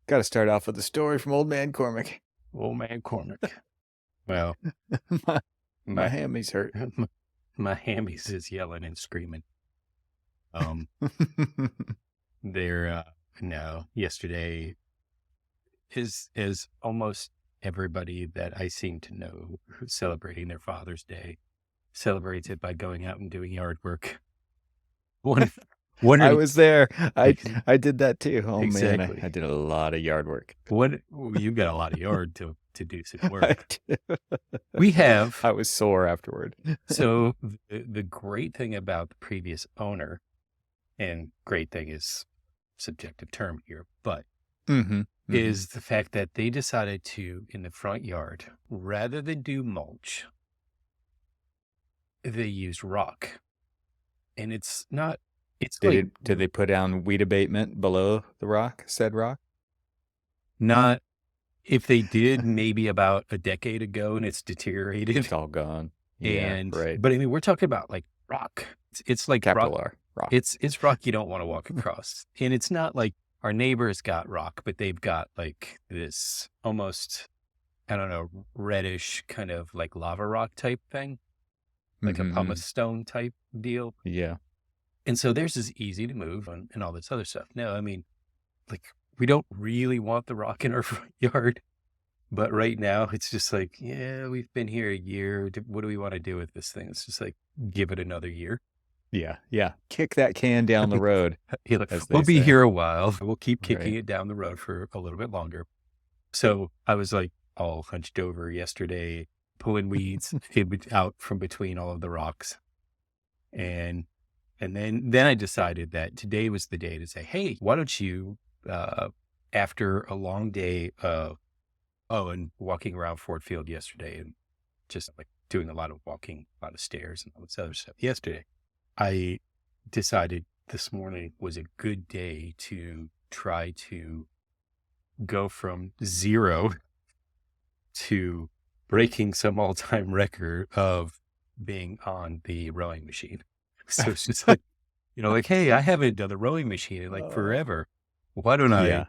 Got to start off with a story from Old Man Cormac. Old man Cormac. Well, my my hammies hurt. my hammies is yelling and screaming. They're no. Yesterday is almost everybody that I seem to know who's celebrating their Father's Day celebrates it by going out and doing yard work. I was there. I Ex- did that too. Oh man, Exactly. I did a lot of yard work. You got a lot of yard to do some work. I We have. I was sore afterward. So the great thing about the previous owner, and great thing is subjective term here, but is the fact that they decided to, in the front yard, rather than do mulch, they used rock. And it's not, it's Did they put down weed abatement below the said rock? Not, if they did, maybe about a decade ago, and it's deteriorated. It's all gone. Yeah, right. But I mean, we're talking about like rock. It's like Capital rock. R, rock. It's rock you don't want to walk across. And it's not like our neighbors got rock, but they've got like this almost, I don't know, reddish kind of like lava rock type thing, like a pumice stone type deal. Yeah. And so theirs is easy to move and all this other stuff. No, I mean, like we don't really want the rock in our front yard, but right now it's just like, yeah, we've been here a year. What do we want to do with this thing? It's just like, give it another year. Yeah. Kick that can down the road. We'll be here a while. We'll keep kicking it down the road for a little bit longer. So I was like all hunched over yesterday, pulling weeds out from between all of the rocks. And then I decided that today was the day to say, hey, why don't you, after a long day of, and walking around Ford Field yesterday and just like doing a lot of walking, a lot of stairs and all this other stuff yesterday, I decided this morning was a good day to try to go from 0 to breaking some all-time record of being on the rowing machine. So it's just like, like, hey, I haven't done the rowing machine in like forever. Why don't I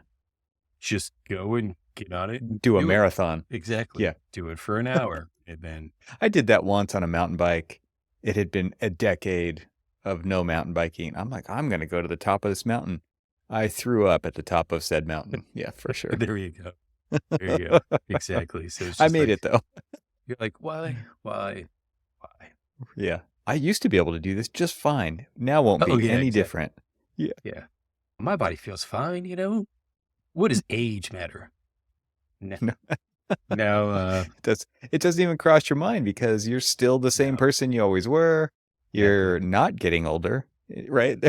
just go and get on it? Do a marathon. Exactly. Yeah. Do it for an hour. And then I did that once on a mountain bike. It had been a decade of no mountain biking. I'm like, I'm going to go to the top of this mountain. I threw up at the top of said mountain. Yeah, for sure. There you go. There you go. Exactly. So it's I made it though. You're like, why? Yeah. I used to be able to do this just fine. Now won't be any different. Yeah. Yeah. My body feels fine, What does age matter? No. It doesn't even cross your mind because you're still the same person you always were. You're not getting older, right?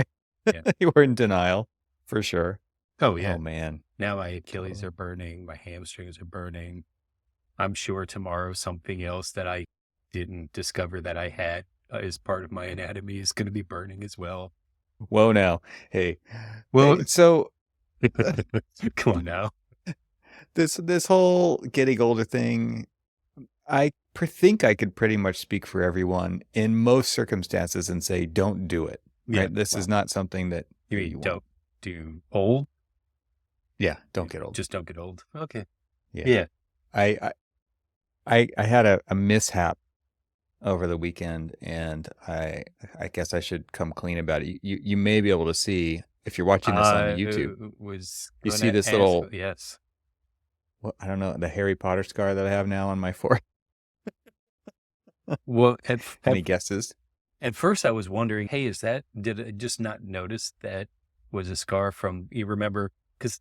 You were in denial for sure. Oh yeah. Oh man. Now my Achilles are burning. My hamstrings are burning. I'm sure tomorrow something else that I didn't discover that I had as part of my anatomy is going to be burning as well. Whoa now. Hey. Well, so come on now. This whole getting older thing, I think I could pretty much speak for everyone in most circumstances and say, don't do it. Right? Yeah, this is not something that you don't do old. Yeah, don't get old. Just don't get old. Okay. Yeah. I had a mishap over the weekend, and I guess I should come clean about it. You may be able to see if you're watching this on YouTube. You see this little yes. Well, I don't know, the Harry Potter scar that I have now on my forehead. Well, any guesses? At first I was wondering, hey, did I just not notice that was a scar from, you remember? Because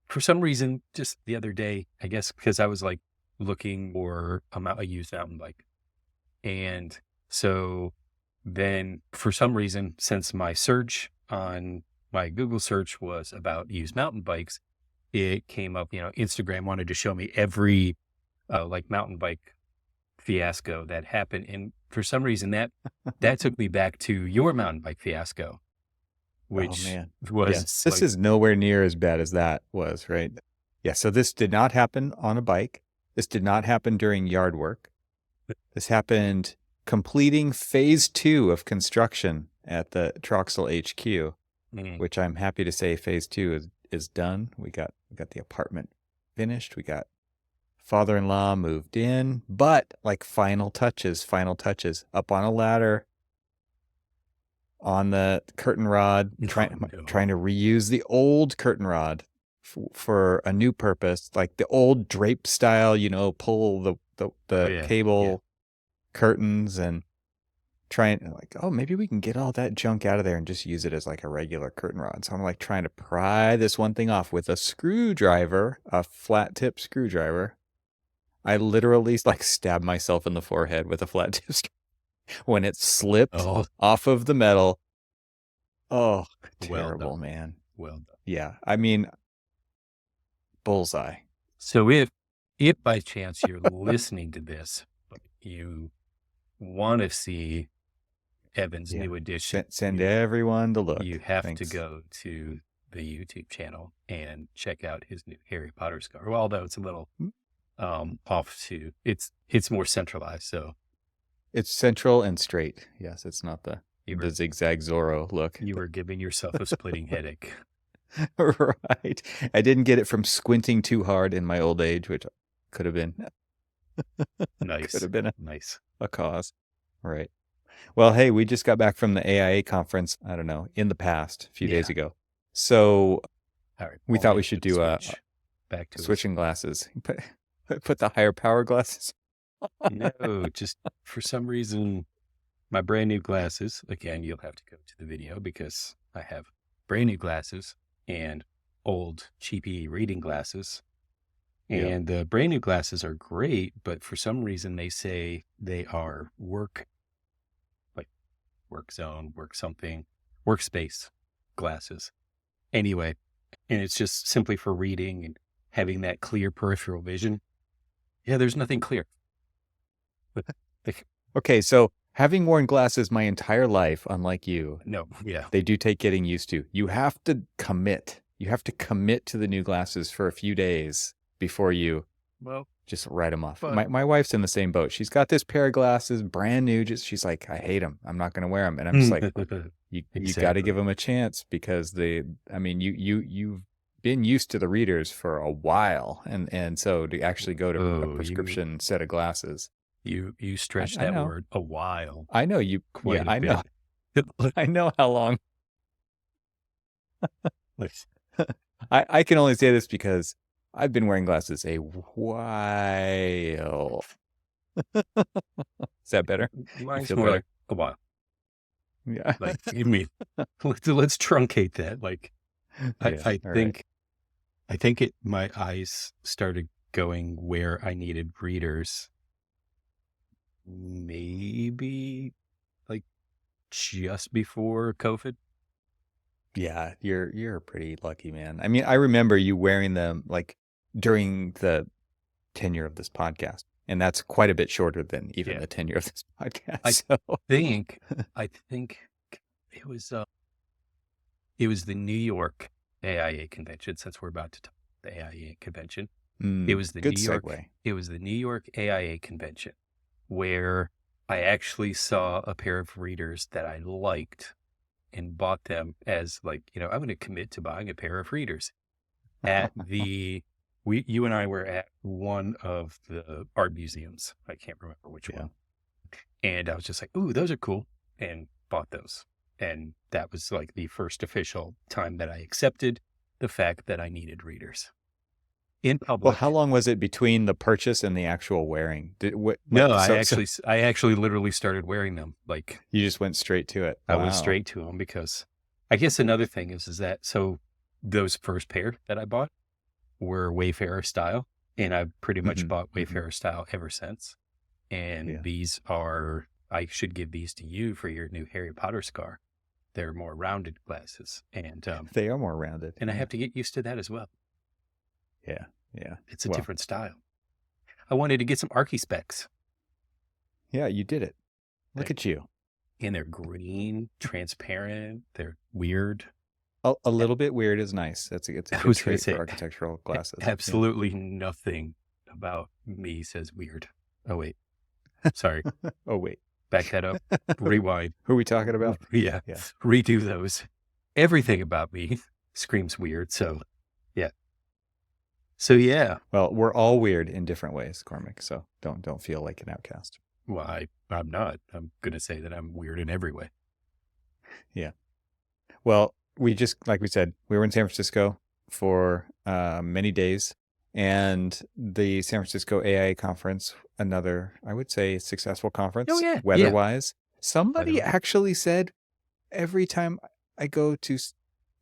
for some reason, just the other day, I guess because I was like looking for a used mountain bike. And so then for some reason, since my search on my Google search was about used mountain bikes, it came up, Instagram wanted to show me every like mountain bike fiasco that happened. And for some reason that took me back to your mountain bike fiasco, which was, this is nowhere near as bad as that was, right? Yeah. So this did not happen on a bike. This did not happen during yard work. This happened completing phase 2 of construction at the Troxel HQ, which I'm happy to say phase 2 is done. We got the apartment finished. We got father-in-law moved in, but like final touches up on a ladder on the curtain rod, trying to reuse the old curtain rod for a new purpose, like the old drape style, pull the cable curtains, and trying like, oh, maybe we can get all that junk out of there and just use it as like a regular curtain rod. So I'm like trying to pry this one thing off with a screwdriver, a flat tip screwdriver. I literally like stabbed myself in the forehead with a flat tip screwdriver when it slipped off of the metal. Oh, terrible, man. Well done. Yeah. I mean, bullseye. So if by chance you're listening to this, but you want to see Evan's new edition, send everyone to look. You have to go to the YouTube channel and check out his new Harry Potter scar. Well, although it's a little off to, it's more centralized. So it's central and straight. Yes, it's not the zigzag Zorro look. You were giving yourself a splitting headache. Right. I didn't get it from squinting too hard in my old age, which could have been nice. Could have been nice a cause. Right. Well, hey, we just got back from the AIA conference, I don't know, in the past, a few days ago. So we thought we should do back to switching glasses. Put the higher power glasses. No, just for some reason, my brand new glasses, again, you'll have to go to the video because I have brand new glasses and old cheapy reading glasses. And the brand new glasses are great, but for some reason they say they are work zone, workspace glasses. Anyway, and it's just simply for reading and having that clear peripheral vision. Yeah, there's nothing clear. Okay, so having worn glasses my entire life, unlike you, they do take getting used to. You have to commit. You have to commit to the new glasses for a few days before you just write them off. My wife's in the same boat. She's got this pair of glasses, brand new. She's like, I hate them. I'm not going to wear them. And I'm just like, you got to give them a chance because you've been used to the readers for a while, and so to actually go to a prescription set of glasses. You stretch that word a while. I know you. Quite a know. bit. I know how long. I can only say this because I've been wearing glasses a while. Is that better? Mine's more like a while. Yeah. Like, I mean, let's truncate that. Like, I think my eyes started going where I needed readers maybe like just before COVID. Yeah, you're pretty lucky, man. I mean, I remember you wearing them like during the tenure of this podcast, and that's quite a bit shorter than even the tenure of this podcast. I think it was the New York AIA convention, since we're about to talk about the AIA convention. It was the New York AIA convention where I actually saw a pair of readers that I liked and bought them as like, I'm going to commit to buying a pair of readers at you and I were at one of the art museums. I can't remember which one. And I was just like, ooh, those are cool, and bought those. And that was like the first official time that I accepted the fact that I needed readers in public. Well, how long was it between the purchase and the actual wearing? I actually literally started wearing them. Like, you just went straight to it. I went straight to them because I guess another thing is that, so those first pair that I bought were Wayfarer style, and I've pretty much bought Wayfarer style ever since. And these are, I should give these to you for your new Harry Potter scar. They're more rounded glasses, and they are more rounded, and I have to get used to that as well. Yeah. It's a different style. I wanted to get some Archispecs. Yeah, you did it. Look at you. And they're green, transparent. They're weird. A little bit weird is nice. It's a good trait for architectural glasses. Absolutely nothing about me says weird. Oh, wait. Sorry. Oh, wait. Back that up. Rewind. Who are we talking about? Yeah. Redo those. Everything about me screams weird. So So yeah. Well, we're all weird in different ways, Cormac. So don't feel like an outcast. Well, I'm not. I'm gonna say that I'm weird in every way. Yeah. Well, we just, like we said, we were in San Francisco for many days, and the San Francisco AIA Conference, another, I would say, successful conference, Oh yeah, yeah. weather-wise. Somebody actually said every time I go to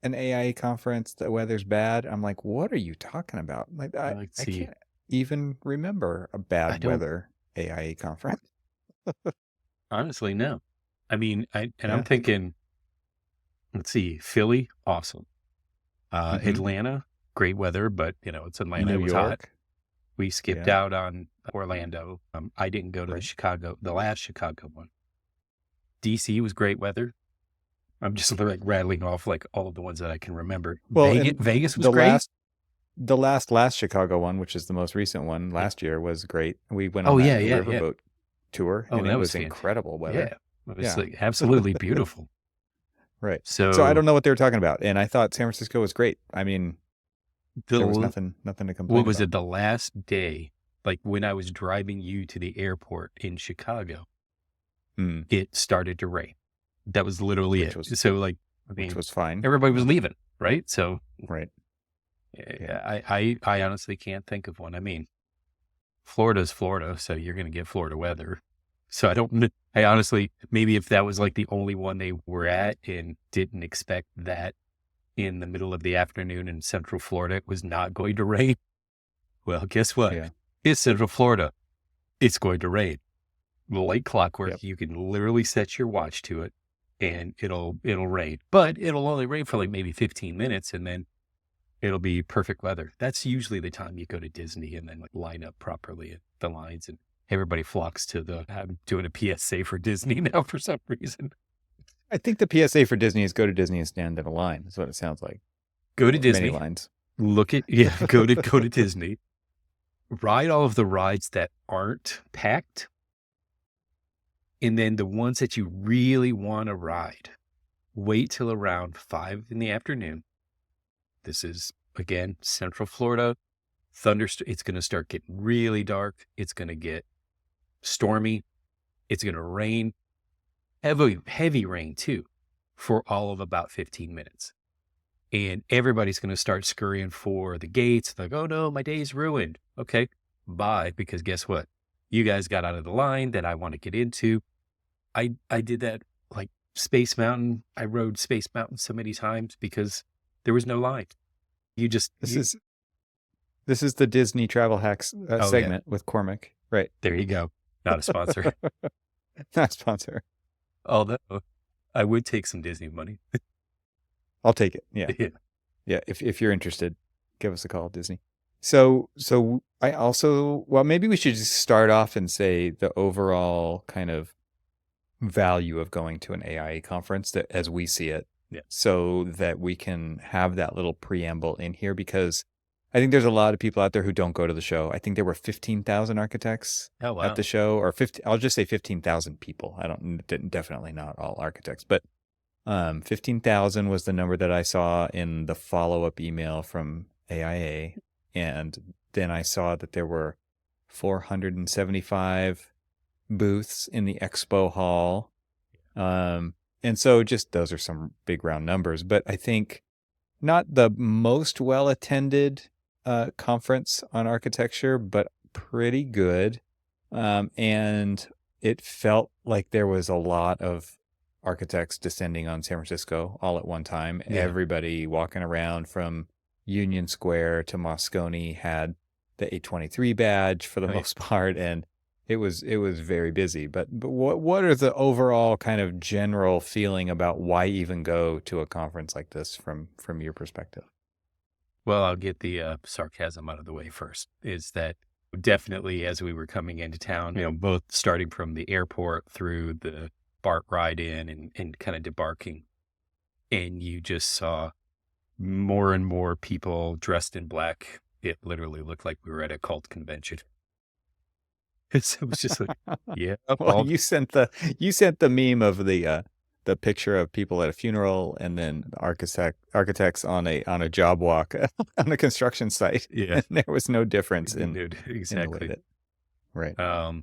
an AIA conference, the weather's bad. I'm like, what are you talking about? Like, I can't even remember a bad weather AIA conference. Honestly, no. I mean, I'm thinking, let's see, Philly, awesome. Atlanta, great weather, but it's Atlanta. It was hot. We skipped out on Orlando. I didn't go to the last Chicago one. DC was great weather. I'm just like rattling off like all of the ones that I can remember. Well, Vegas was great. The last Chicago one, which is the most recent one, last year was great. We went on that riverboat tour, and it was incredible weather. Yeah, it was like absolutely beautiful. Right. So I don't know what they were talking about, and I thought San Francisco was great. I mean, there was nothing to complain about. What was it? The last day, like when I was driving you to the airport in Chicago, it started to rain. That was literally it. So like, I mean, which was fine. Everybody was leaving, right? So right. Yeah. I honestly can't think of one. I mean, Florida's Florida, so you're going to get Florida weather. So I honestly, maybe if that was like the only one they were at and didn't expect that in the middle of the afternoon in Central Florida, it was not going to rain. Well, guess what? Yeah. It's Central Florida. It's going to rain. Like clockwork, you can literally set your watch to it and it'll rain, but it'll only rain for like maybe 15 minutes and then it'll be perfect weather. That's usually the time you go to Disney and then like line up properly at the lines and everybody flocks to I'm doing a PSA for Disney now for some reason. I think the PSA for Disney is go to Disney and stand in a line. That's what it sounds like. Go to Disney. Many lines. Go to Disney. Ride all of the rides that aren't packed. And then the ones that you really want to ride, wait till around 5 in the afternoon. This is, again, Central Florida. It's going to start getting really dark. It's going to get stormy. It's going to rain. Heavy rain, too, for all of about 15 minutes. And everybody's going to start scurrying for the gates. Like, oh, no, my day's ruined. Okay, bye. Because guess what? You guys got out of the line that I want to get into. I did that like Space Mountain. I rode Space Mountain so many times because there was no line. This is the Disney Travel Hacks segment with Cormac. Right. There you go. Not a sponsor. Not a sponsor. Although I would take some Disney money. I'll take it. Yeah. Yeah. If you're interested, give us a call, Disney. So I also, maybe we should just start off and say the overall kind of value of going to an AIA conference that as we see it, so that we can have that little preamble in here, because I think there's a lot of people out there who don't go to the show. I think there were 15,000 architects at the show, or I'll just say 15,000 people. Definitely not all architects, but 15,000 was the number that I saw in the follow-up email from AIA. And then I saw that there were 475 booths in the expo hall. And so just those are some big round numbers, but I think not the most well-attended conference on architecture, but pretty good. And it felt like there was a lot of architects descending on San Francisco all at one time. Yeah. Everybody walking around from Union Square to Moscone had the 823 badge for the most part, and it was very busy. But what are the overall kind of general feeling about why even go to a conference like this from your perspective? Well, I'll get the sarcasm out of the way first. Is that definitely as we were coming into town, both starting from the airport through the BART ride in and kind of debarking, and you just saw more and more people dressed in black. It literally looked like we were at a cult convention. It was just like, yeah. Well, you sent the meme of the the picture of people at a funeral and then architects on a job walk on a construction site. Yeah. And there was no difference in the way Exactly. that, right.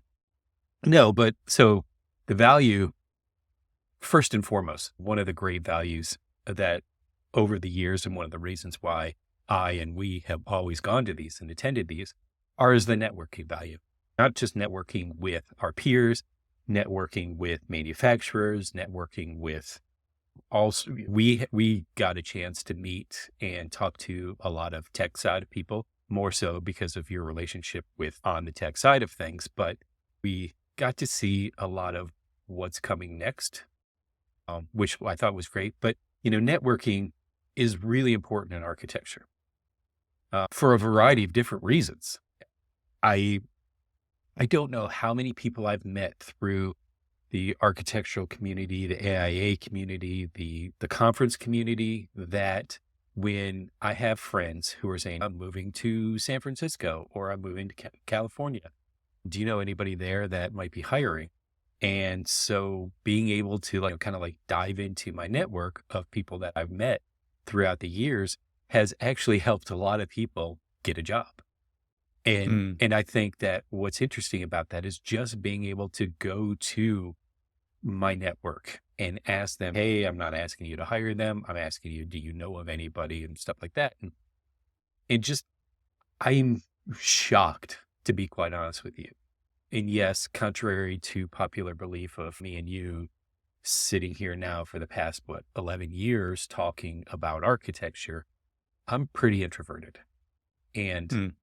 No, but so the value, first and foremost, one of the great values that over the years, and one of the reasons why I and we have always gone to these and attended these, is the networking value. Not just networking with our peers, networking with manufacturers, networking with also, we got a chance to meet and talk to a lot of tech side of people, more so because of your relationship with on the tech side of things, but we got to see a lot of what's coming next, which I thought was great. But, networking is really important in architecture for a variety of different reasons. I don't know how many people I've met through the architectural community, the AIA community, the conference community, that when I have friends who are saying, I'm moving to San Francisco or I'm moving to California, do you know anybody there that might be hiring? And so being able to kind of dive into my network of people that I've met throughout the years has actually helped a lot of people get a job. And I think that what's interesting about that is just being able to go to my network and ask them, hey, I'm not asking you to hire them. I'm asking you, do you know of anybody and stuff like that? And just, I'm shocked, to be quite honest with you. And yes, contrary to popular belief of me and you sitting here now for the past, 11 years talking about architecture, I'm pretty introverted. And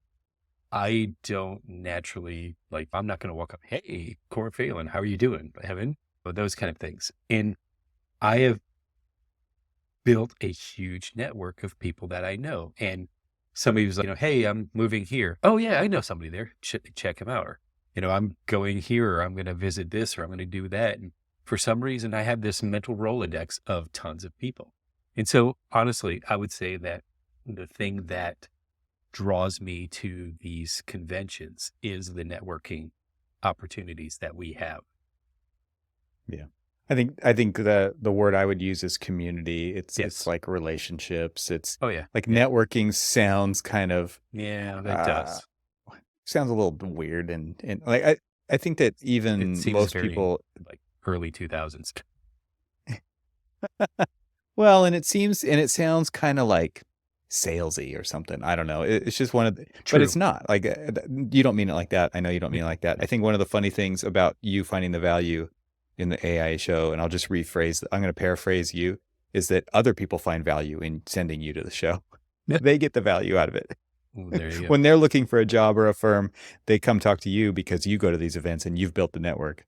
I don't naturally, I'm not going to walk up, hey, Cormac Phalen, how are you doing? Evan? Those kind of things. And I have built a huge network of people that I know. And somebody was like, hey, I'm moving here. Oh yeah, I know somebody there. Check him out. Or, I'm going here, or I'm going to visit this, or I'm going to do that. And for some reason, I have this mental Rolodex of tons of people. And so honestly, I would say that the thing that draws me to these conventions is the networking opportunities that we have. Yeah. I think the word I would use is community. It's like relationships. It's networking sounds kind of, that does. Sounds a little weird. And I think that even most people early 2000s. Well, and it sounds kind of like salesy or something. I don't know. It's just one of the, but it's not you don't mean it like that. I know you don't mean it like that. I think one of the funny things about you finding the value in the AIA show, and I'll just rephrase, I'm going to paraphrase you, is that other people find value in sending you to the show. They get the value out of it. There you go. When they're looking for a job or a firm, they come talk to you because you go to these events and you've built the network.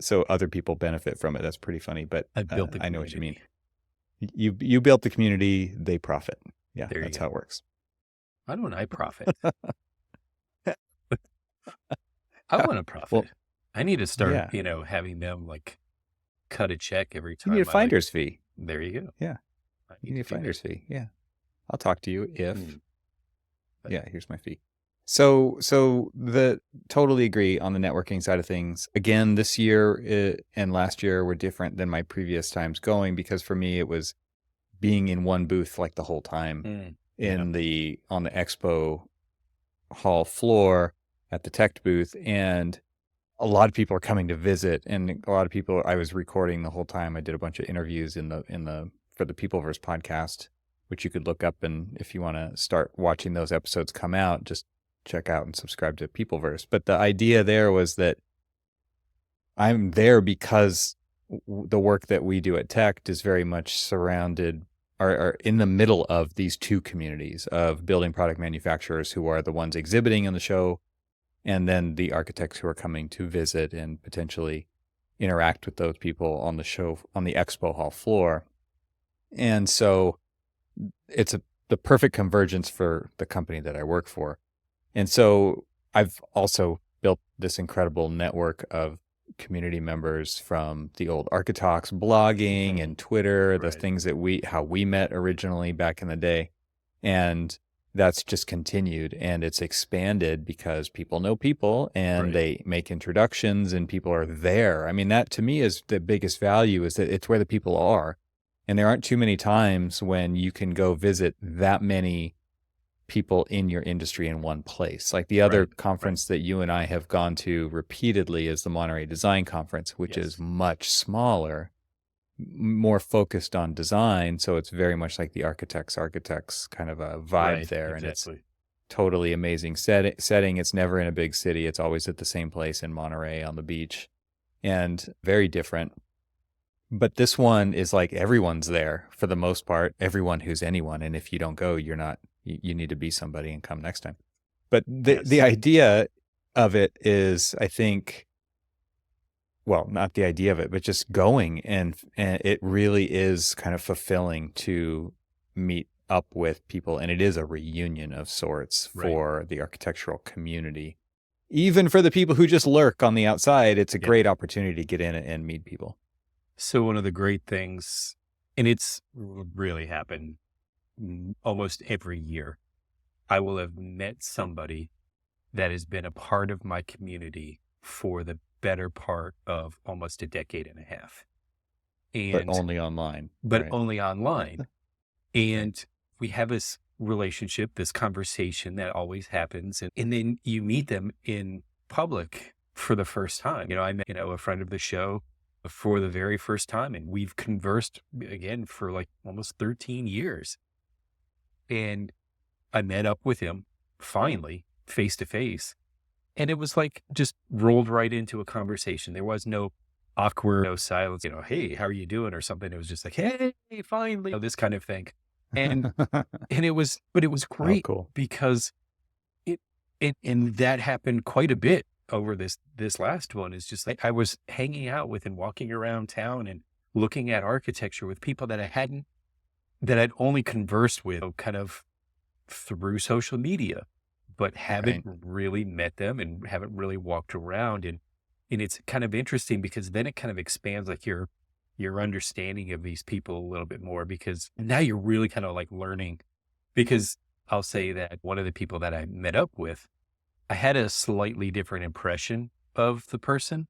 So other people benefit from it. That's pretty funny, but I know what you mean. You built the community, they profit. Yeah, that's how it works. Why don't I profit? I want to profit. Well, I need to start, having them cut a check every time. You need a finder's fee. There you go. Yeah. You need a finder's fee. Yeah. I'll talk to you if, here's my fee. So totally agree on the networking side of things. Again, this year and last year were different than my previous times going, because for me, it was being in one booth the whole time on the expo hall floor at the tech booth. And a lot of people are coming to visit, and a lot of people I was recording the whole time. I did a bunch of interviews for the Peopleverse podcast, which you could look up. And if you want to start watching those episodes come out, just check out and subscribe to Peopleverse. But the idea there was that I'm there because the work that we do at Tech is very much surrounded or in the middle of these two communities of building product manufacturers who are the ones exhibiting in the show, and then the architects who are coming to visit and potentially interact with those people on the show, on the expo hall floor. And so it's the perfect convergence for the company that I work for. And so I've also built this incredible network of community members from the old Architalks blogging and Twitter, the things that how we met originally back in the day. And that's just continued, and it's expanded because people know people and they make introductions and people are there. I mean, that to me is the biggest value, is that it's where the people are. And there aren't too many times when you can go visit that many people in your industry in one place. Like the other conference that you and I have gone to repeatedly is the Monterey Design Conference, which is much smaller, more focused on design. So it's very much like the architects kind of a vibe there. And it's totally amazing setting. It's never in a big city. It's always at the same place in Monterey on the beach, and very different. But this one is like everyone's there for the most part, everyone who's anyone. And if you don't go, you're not, you need to be somebody and come next time. But the idea of it is, I think, well, not the idea of it, but just going, and it really is kind of fulfilling to meet up with people. And it is a reunion of sorts for the architectural community. Even for the people who just lurk on the outside, it's a great opportunity to get in and meet people. So one of the great things, and it's really happened almost every year, I will have met somebody that has been a part of my community for the better part of almost a decade and a half. And, but only online. Only online. And we have this relationship, this conversation that always happens. And then you meet them in public for the first time. I met, a friend of the show for the very first time, and we've conversed again for like almost 13 years. And I met up with him finally face to face. And it was like just rolled right into a conversation. There was no awkward, no silence, hey, how are you doing? Or something. It was just like, hey, finally, this kind of thing. And it was great because and that happened quite a bit over this last one. Is just like I was hanging out with and walking around town and looking at architecture with people that I'd only conversed with kind of through social media, but haven't really met them and haven't really walked around. And it's kind of interesting because then it kind of expands like your understanding of these people a little bit more, because now you're really kind of like learning. Because I'll say that one of the people that I met up with, I had a slightly different impression of the person,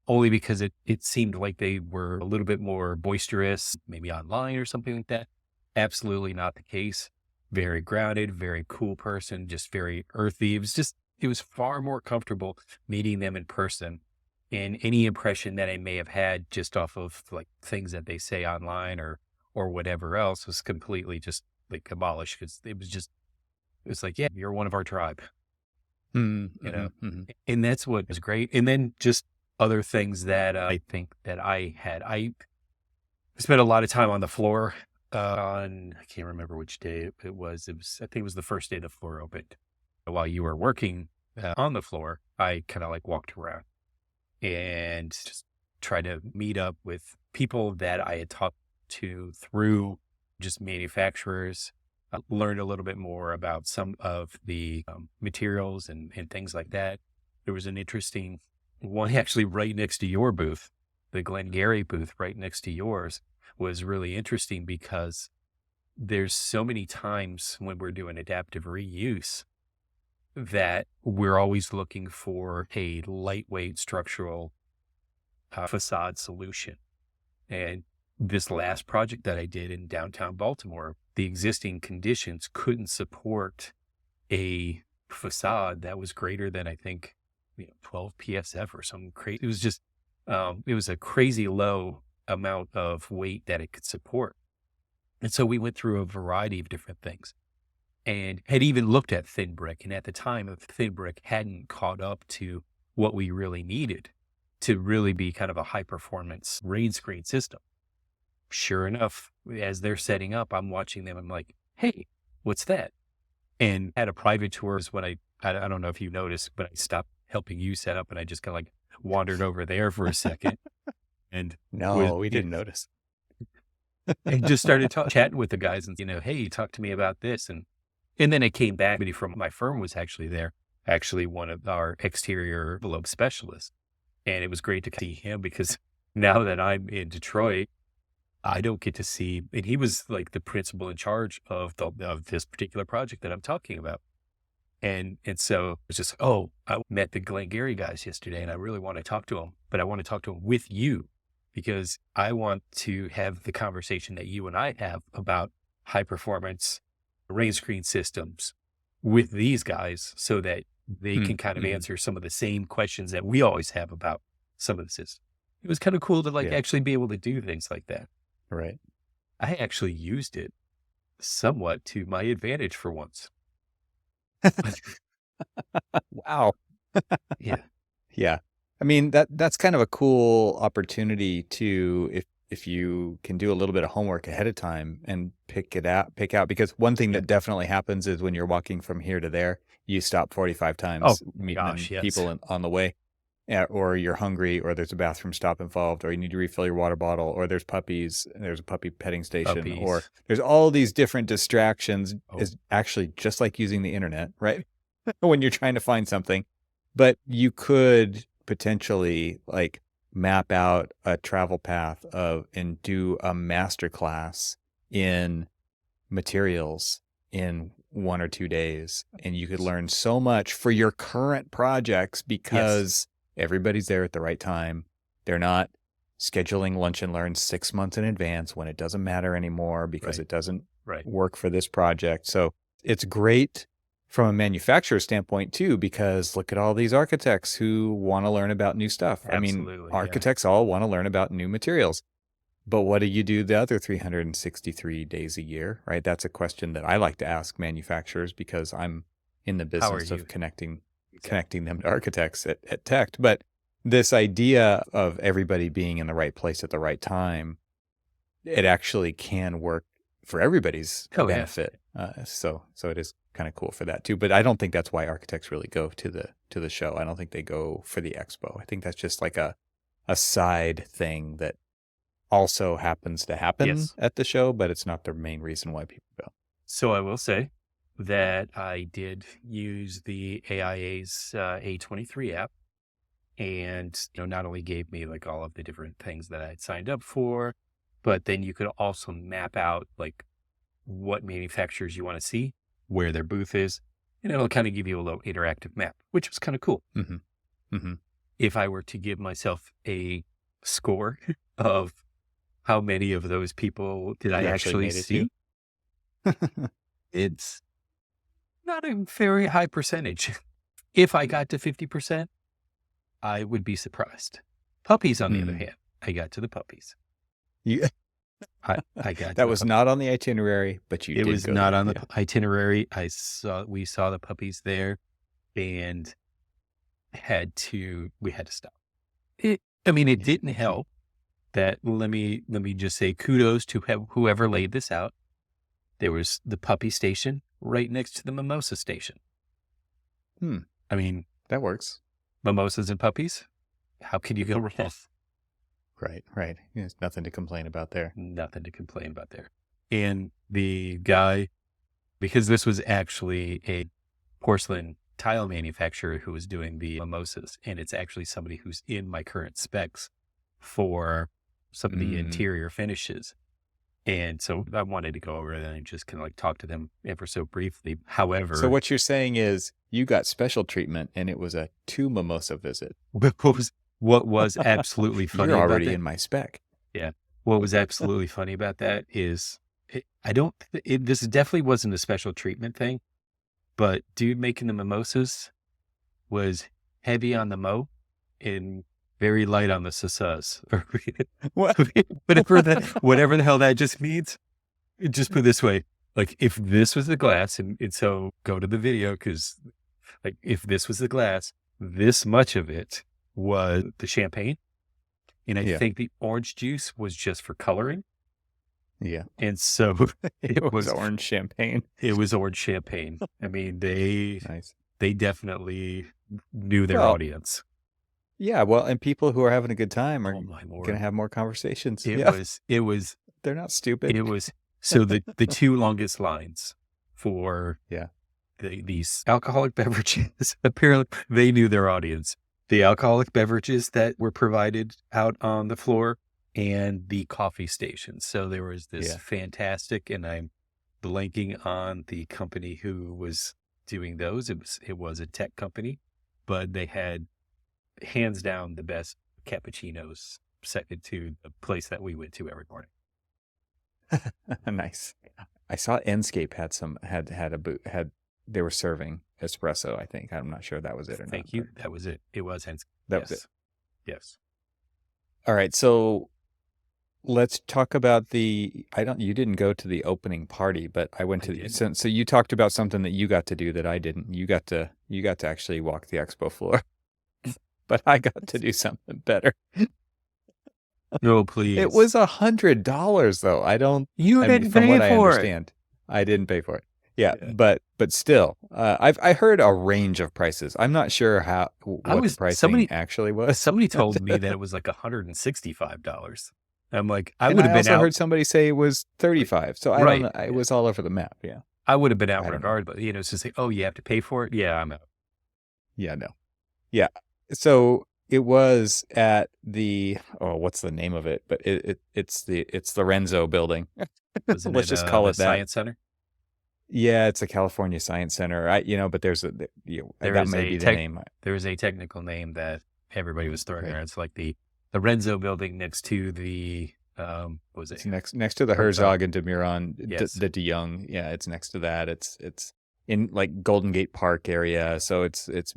only because it seemed like they were a little bit more boisterous, maybe online or something like that. Absolutely not the case. Very grounded, very cool person, just very earthy. It was far more comfortable meeting them in person. And any impression that I may have had just off of like things that they say online or whatever else was completely just like abolished, because it was like, yeah, you're one of our tribe, and that's what was great. And then just other things that I think that I spent a lot of time on the floor on, I can't remember which day it was. I think it was the first day the floor opened. While you were working on the floor, I kind of like walked around and just try to meet up with people that I had talked to through just manufacturers, learned a little bit more about some of the materials and things like that. There was an interesting one actually right next to your booth, the Glengarry booth right next to yours was really interesting, because there's so many times when we're doing adaptive reuse that we're always looking for a lightweight structural facade solution. And this last project that I did in downtown Baltimore, the existing conditions couldn't support a facade that was greater than, I think, 12 PSF or something crazy. It was just, it was a crazy low amount of weight that it could support. And so we went through a variety of different things and had even looked at thin brick. And at the time, thin brick hadn't caught up to what we really needed to really be kind of a high performance rain screen system. Sure enough, as they're setting up, I'm watching them. I'm like, hey, what's that? And at a private tour is when I don't know if you noticed, but I stopped helping you set up and I just kind of like wandered over there for a second. And we didn't notice. And just started chatting with the guys and, hey, talk to me about this. And then I came back. Somebody from my firm was actually there, actually one of our exterior envelope specialists. And it was great to see him, because now that I'm in Detroit, I don't get to see, and he was like the principal in charge of this particular project that I'm talking about. And so it's just, oh, I met the Glengarry guys yesterday and I really want to talk to them, but I want to talk to them with you because I want to have the conversation that you and I have about high performance rain screen systems with these guys so that they can kind of answer some of the same questions that we always have about some of the systems. It was kind of cool to like actually be able to do things like that. Right. I actually used it somewhat to my advantage for once. Wow. Yeah. Yeah. I mean, that's kind of a cool opportunity to, if you can do a little bit of homework ahead of time and pick out, because one thing that definitely happens is when you're walking from here to there, you stop 45 times meeting people on the way. Or you're hungry, or there's a bathroom stop involved, or you need to refill your water bottle, or there's puppies, and there's a puppy petting station, or there's all these different distractions. Is actually just like using the internet, right? When you're trying to find something. But you could potentially like map out a travel path and do a masterclass in materials in 1 or 2 days, and you could learn so much for your current projects because everybody's there at the right time. They're not scheduling lunch and learn 6 months in advance when it doesn't matter anymore because it doesn't work for this project. So it's great from a manufacturer standpoint too, because look at all these architects who want to learn about new stuff. Absolutely, I mean, architects all want to learn about new materials. But what do you do the other 363 days a year, right? That's a question that I like to ask manufacturers because I'm in the business of connecting them to architects at Tech. But this idea of everybody being in the right place at the right time, it actually can work for everybody's benefit. So it is kind of cool for that too. But I don't think that's why architects really go to the show. I don't think they go for the expo. I think that's just like a side thing that also happens to happen at the show, but it's not the main reason why people go. So I will say that I did use the AIA's A23 app, and not only gave me like all of the different things that I'd signed up for, but then you could also map out like what manufacturers you want to see, where their booth is, and it'll kind of give you a little interactive map, which was kind of cool. If I were to give myself a score of how many of those people did I actually see, it's not a very high percentage. If I got to 50%, I would be surprised. Puppies, on the other hand, I got to the puppies. I got that was not on the itinerary, but it was not on the itinerary. We saw the puppies there, and we had to stop. It didn't help that. Let me just say kudos to whoever laid this out. There was the puppy station right next to the mimosa station. I mean, that works. Mimosas and puppies. How can you go wrong? Right. There's nothing to complain about there. Nothing to complain about there. And the guy, because this was actually a porcelain tile manufacturer who was doing the mimosas, and it's actually somebody who's in my current specs for some of the interior finishes. And so I wanted to go over there and just kind of like talk to them ever so briefly. However, so what you're saying is you got special treatment and it was a 2 mimosa visit. What was absolutely funny You're about already that, in my spec. Yeah. What was absolutely funny about that is this definitely wasn't a special treatment thing, but dude making the mimosas was heavy on the mo and very light on the sasas. Whatever the hell that just means. Just put it this way, like if this was the glass, and so go to the video, because like if this was the glass, this much of it was the champagne. And I think the orange juice was just for coloring. Yeah. And so it was orange champagne. It was orange champagne. I mean, they definitely knew their audience. Yeah. Well, and people who are having a good time are going to have more conversations. It was, they're not stupid. It was, so the 2 longest lines for these alcoholic beverages, apparently they knew their audience. The alcoholic beverages that were provided out on the floor and the coffee station. So there was this fantastic, and I'm blanking on the company who was doing those. It was a tech company, but they had hands down the best cappuccinos, second to the place that we went to every morning. Nice. I saw Enscape had a boot they were serving espresso, I think. I'm not sure that was it or not. Thank you. That was it. It was Enscape. That was it. Yes. All right. So let's talk about you didn't go to the opening party, but I went to so you talked about something that you got to do that I didn't. You got to actually walk the expo floor. But I got to do something better. No, please. It was $100 though. You didn't pay for it. I didn't pay for it. Yeah. But still, I heard a range of prices. I'm not sure what the pricing actually was. Somebody told me that it was like $165. I'm like, I would have been out. I also heard somebody say it was $35. So I don't know. It was all over the map. Yeah. I would have been out regardless. It's just like, oh, you have to pay for it. Yeah, I'm out. Yeah, no. Yeah. So it was at what's the name of it? But it's the Lorenzo building. Let's just call it that. Science Center. Yeah, it's a California Science Center. But there's that may be the name. There is a technical name that everybody was throwing around. It's like the Lorenzo building next to the what was it? It's next to the Herzog and de Meuron, the de Young. Yeah, it's next to that. It's in like Golden Gate Park area, so it's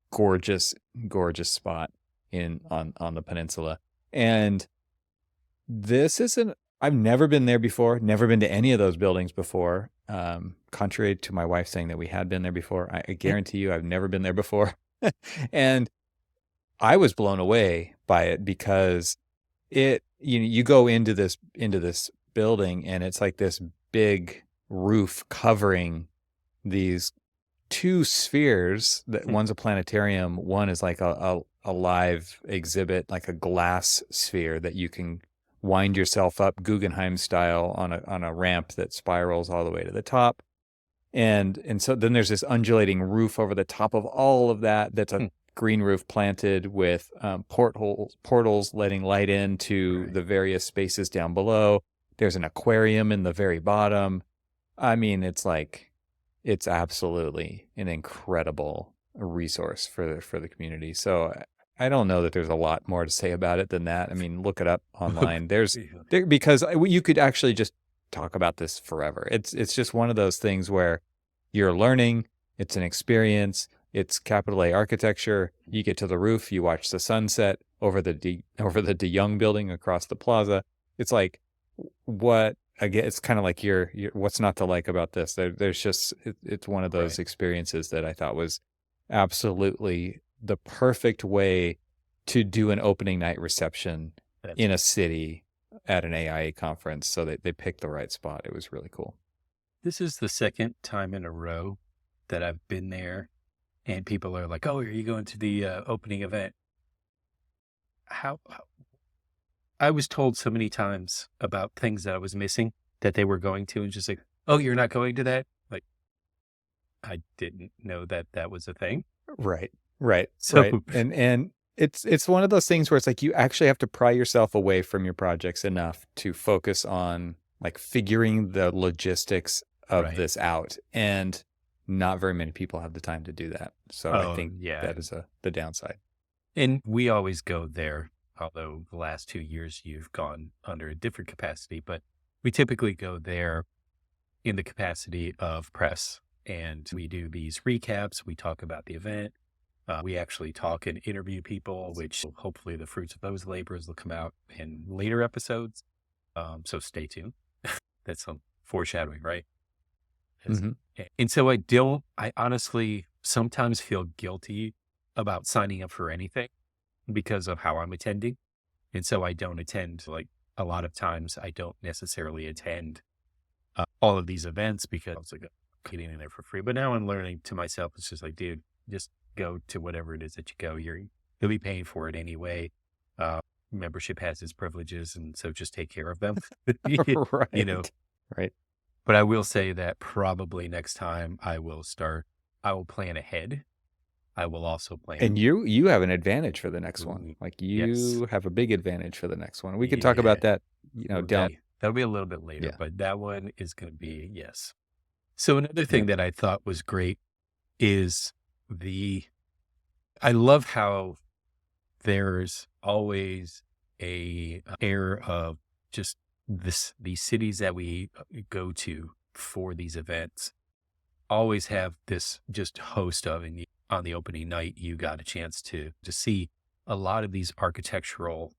gorgeous spot on the peninsula. And this isn't. I've never been there before. Never been to any of those buildings before. Contrary to my wife saying that we had been there before, I guarantee you I've never been there before. And I was blown away by it because you go into this building and it's like this big roof covering these two spheres. That one's a planetarium, one is like a live exhibit, like a glass sphere that you can wind yourself up Guggenheim style on a ramp that spirals all the way to the top. And so then there's this undulating roof over the top of all of that. That's a green roof planted with portals letting light into the various spaces down below. There's an aquarium in the very bottom. I mean, it's absolutely an incredible resource for the community. So I don't know that there's a lot more to say about it than that. I mean, look it up online. Because you could actually just talk about this forever. It's just one of those things where you're learning. It's an experience. It's capital A architecture. You get to the roof, you watch the sunset over the De Young building across the plaza. It's like, it's kind of like your what's not to like about this? There's just it's one of those experiences that I thought was absolutely the perfect way to do an opening night reception in a city at an AIA conference. So they picked the right spot. It was really cool. This is the second time in a row that I've been there and people are like, oh, are you going to the opening event? How I was told so many times about things that I was missing that they were going to, and just like, oh, you're not going to that? Like, I didn't know that was a thing. Right. And it's one of those things where it's like you actually have to pry yourself away from your projects enough to focus on like figuring the logistics of this out. And not very many people have the time to do that. So I think that is the downside. And we always go there, although the last 2 years you've gone under a different capacity, but we typically go there in the capacity of press. And we do these recaps. We talk about the event. We actually talk and interview people, which hopefully the fruits of those labors will come out in later episodes. So stay tuned. That's some foreshadowing, right? Mm-hmm. And so I honestly sometimes feel guilty about signing up for anything because of how I'm attending. And so I don't attend, like a lot of times I don't necessarily attend all of these events because I was like getting in there for free. But now I'm learning to myself, it's just like, dude, just go to whatever it is that you go. You'll be paying for it anyway. Membership has its privileges, and so just take care of them. Right. Right. But I will say that probably next time I will plan ahead. I will also plan. And you have an advantage for the next one. Like Yes. you have a big advantage for the next one. We can talk Yeah. about that, down. That'll be a little bit later, Yeah. but that one is going to be, yes. So another Yeah. thing that I thought was great is I love how there's always a air of just these cities that we go to for these events always have this just host of, and on the opening night, you got a chance to see a lot of these architectural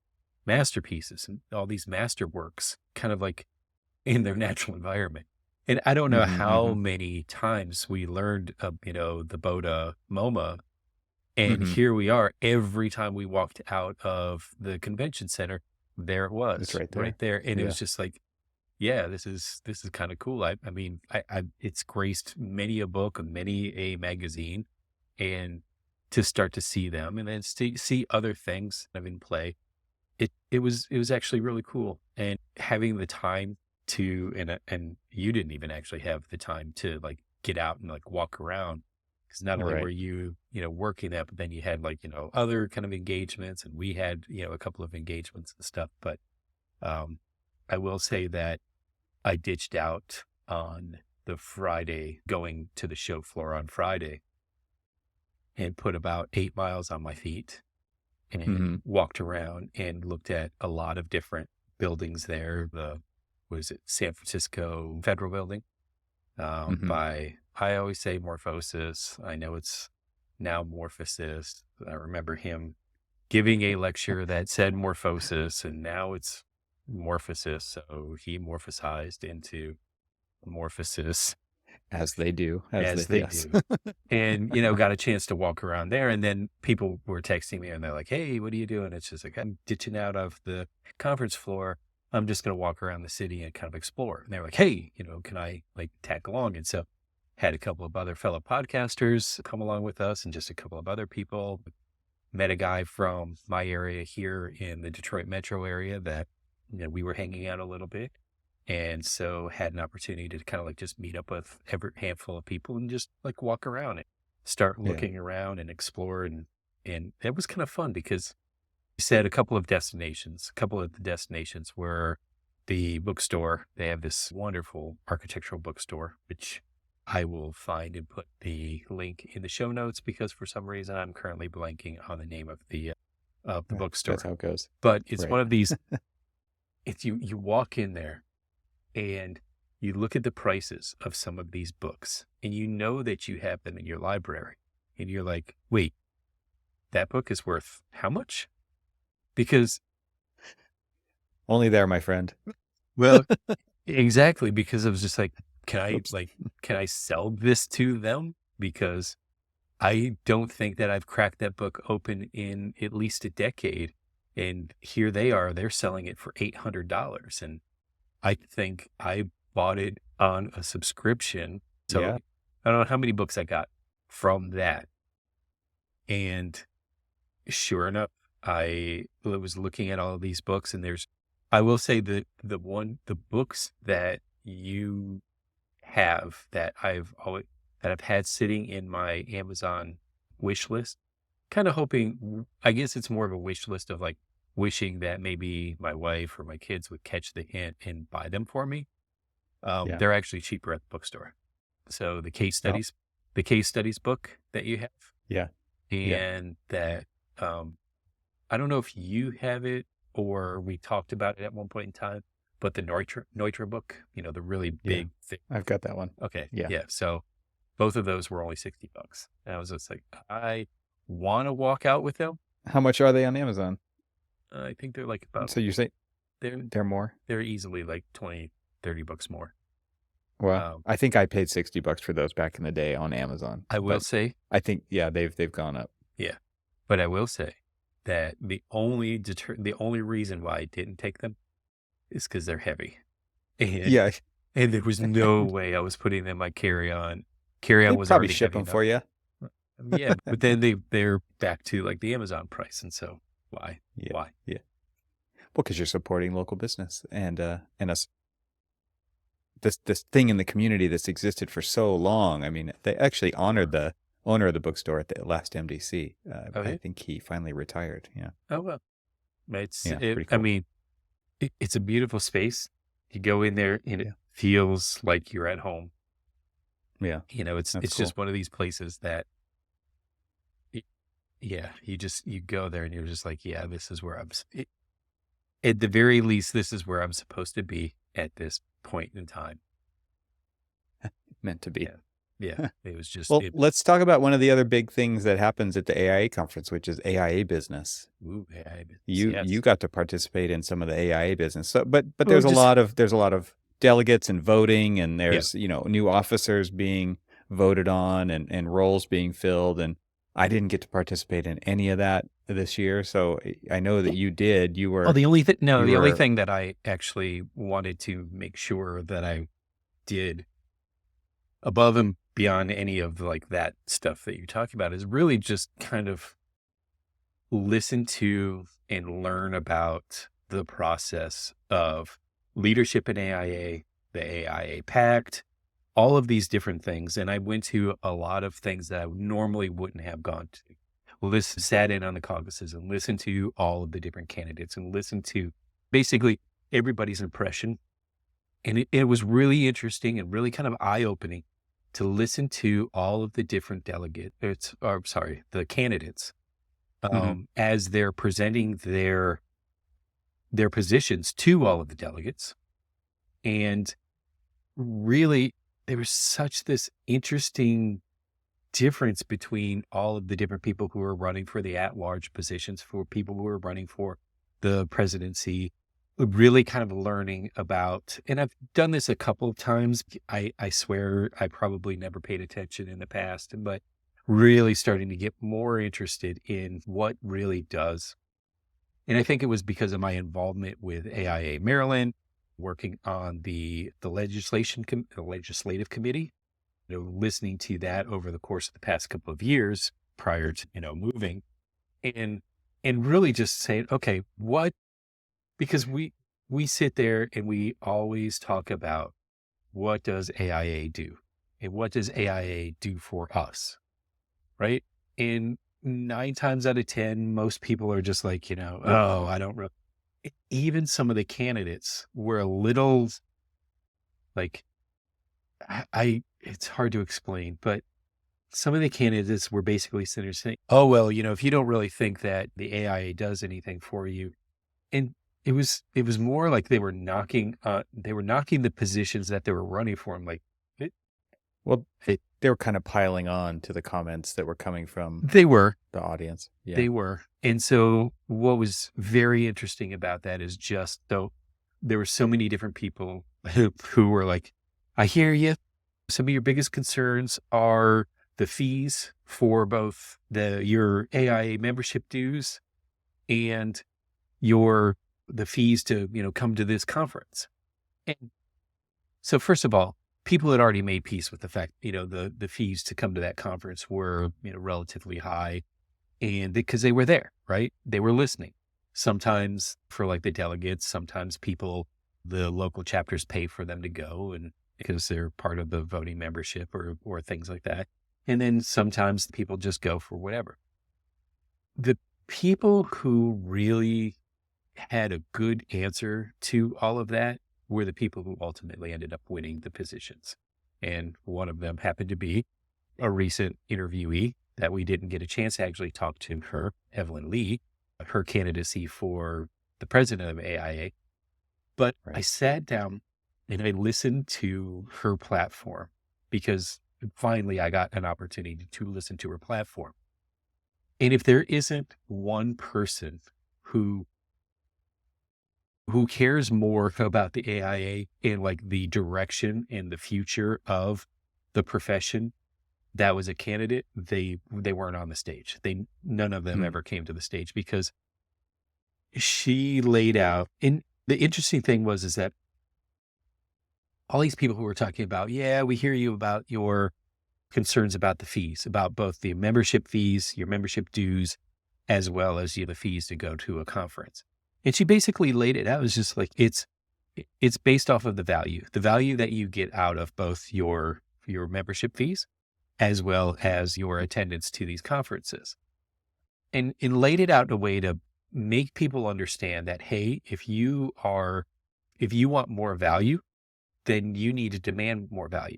masterpieces and all these masterworks kind of like in their natural environment. And I don't know how many times we learned, the Boda MoMA. And here we are, every time we walked out of the convention center, there it was. It's right there. Right there. And it was just like, yeah, this is kind of cool. I mean, it's graced many a book, many a magazine, and to start to see them and then see other things kind of in play, it was actually really cool. And having the time to, and you didn't even actually have the time to like get out and like walk around, because not only were you working that, but then you had like other kind of engagements, and we had a couple of engagements and stuff. But I will say that I ditched out on the Friday, going to the show floor on Friday, and put about 8 miles on my feet and walked around and looked at a lot of different buildings there. San Francisco Federal Building by, I always say Morphosis. I know it's now Morphosis. I remember him giving a lecture that said Morphosis, and now it's Morphosis. So he morphosized into Morphosis. As they do. As they do. And, got a chance to walk around there. And then people were texting me and they're like, hey, what are you doing? It's just like, I'm ditching out of the conference floor. I'm just going to walk around the city and kind of explore. And they're like, hey, can I like tag along? And so had a couple of other fellow podcasters come along with us, and just a couple of other people. Met a guy from my area here in the Detroit metro area that, we were hanging out a little bit. And so had an opportunity to kind of like just meet up with every handful of people and just like walk around and start looking around and explore. And it was kind of fun because you said a couple of the destinations were the bookstore. They have this wonderful architectural bookstore, which I will find and put the link in the show notes, because for some reason I'm currently blanking on the name of the bookstore. That's how it goes. But it's one of these, if you walk in there and you look at the prices of some of these books, and that you have them in your library, and you're like, wait, that book is worth how much? Because only there, my friend. Well, exactly. Because I was just like, can I sell this to them? Because I don't think that I've cracked that book open in at least a decade. And here they're selling it for $800. And I think I bought it on a subscription. So I don't know how many books I got from that. And sure enough, I was looking at all of these books, and I will say that the books that you have that I've had sitting in my Amazon wish list, kind of hoping, I guess it's more of a wish list of like wishing that maybe my wife or my kids would catch the hint and buy them for me. They're actually cheaper at the bookstore. So the case studies book that you have. And that, I don't know if you have it or we talked about it at one point in time, but the Neutra book, the really big thing. I've got that one. Okay. Yeah. So both of those were only $60. And I was just like, I want to walk out with them. How much are they on Amazon? I think they're like about, so you say they're more? They're easily like $20, $30 more. Well, I think I paid $60 for those back in the day on Amazon. I will say, I think, they've gone up. Yeah. But I will say that the only reason why I didn't take them is because they're heavy. And, and there was no way I was putting them in my carry-on. Carry-on was probably already ship them for you. Yeah, but then they're back to like the Amazon price, and so why? Why? Yeah. Well, because you're supporting local business and us. This thing in the community that's existed for so long. I mean, they actually honored the owner of the bookstore at the last MDC. Oh, I yeah. think he finally retired. Yeah. Oh, well, Yeah. Pretty I cool. mean, it's a beautiful space. You go in there and it feels like you're at home. Yeah. It's That's just cool. one of these places that, you go there and you're just like, yeah, this is where at the very least, this is where I'm supposed to be at this point in time. Meant to be. Yeah. Yeah. It was just, Well, let's talk about one of the other big things that happens at the AIA conference, which is AIA business. ooh, AI business, You yes. got to participate in some of the AIA business. So, but Well, there's a lot of delegates and voting, and Yeah. there's new officers being voted on and roles being filled. And I didn't get to participate in any of that this year. So I know that you did. You Oh, were the only thing, no, you the only were thing that I actually wanted to make sure that I did above and beyond any of like that stuff that you're talking about is really just kind of listen to and learn about the process of leadership in AIA, the AIA Pact, all of these different things. And I went to a lot of things that I normally wouldn't have gone to. Sat in on the caucuses and listened to all of the different candidates and listened to basically everybody's impression. And it was really interesting and really kind of eye-opening to listen to all of the different the candidates, Mhm. as they're presenting their positions to all of the delegates. And really, there was such this interesting difference between all of the different people who are running for the at-large positions, for people who are running for the presidency, really kind of learning about, and I've done this a couple of times. I swear I probably never paid attention in the past, but really starting to get more interested in what really does. And I think it was because of my involvement with AIA Maryland, working on the legislative committee, listening to that over the course of the past couple of years prior to, moving and, really just saying, okay, because we sit there and we always talk about what does AIA do and what does AIA do for us, right? And 9 times out of 10, most people are just like, oh, I don't really. Even some of the candidates were a little like, it's hard to explain, but some of the candidates were basically sitting there saying, oh, well, if you don't really think that the AIA does anything for you. And it was more like they were knocking the positions that they were running for. I'm like, Well, they were kind of piling on to the comments that were coming from they were. the audience. Yeah. They were. And so what was very interesting about that is just though there were so many different people who were like, I hear you. Some of your biggest concerns are the fees for both your AIA membership dues and the fees to, come to this conference. And so first of all, people had already made peace with the fact, the fees to come to that conference were, relatively high. And because they were there, right? They were listening. Sometimes for like the delegates, sometimes the local chapters pay for them to go and because they're part of the voting membership or things like that. And then sometimes people just go for whatever. The people who really had a good answer to all of that were the people who ultimately ended up winning the positions. And one of them happened to be a recent interviewee that we didn't get a chance to actually talk to her, Evelyn Lee, her candidacy for the president of AIA. But Right. I sat down and I listened to her platform because finally I got an opportunity to listen to her platform. And if there isn't one person who cares more about the AIA and like the direction and the future of the profession that was a candidate, they weren't on the stage. None of them ever came to the stage because she laid out. And the interesting thing is that all these people who were talking about, yeah, we hear you about your concerns about the fees, about both the membership fees, your membership dues, as well as the fees to go to a conference. And she basically laid it out. It was just like, it's based off of the value that you get out of both your membership fees as well as your attendance to these conferences. And laid it out in a way to make people understand that, hey, if you want more value, then you need to demand more value.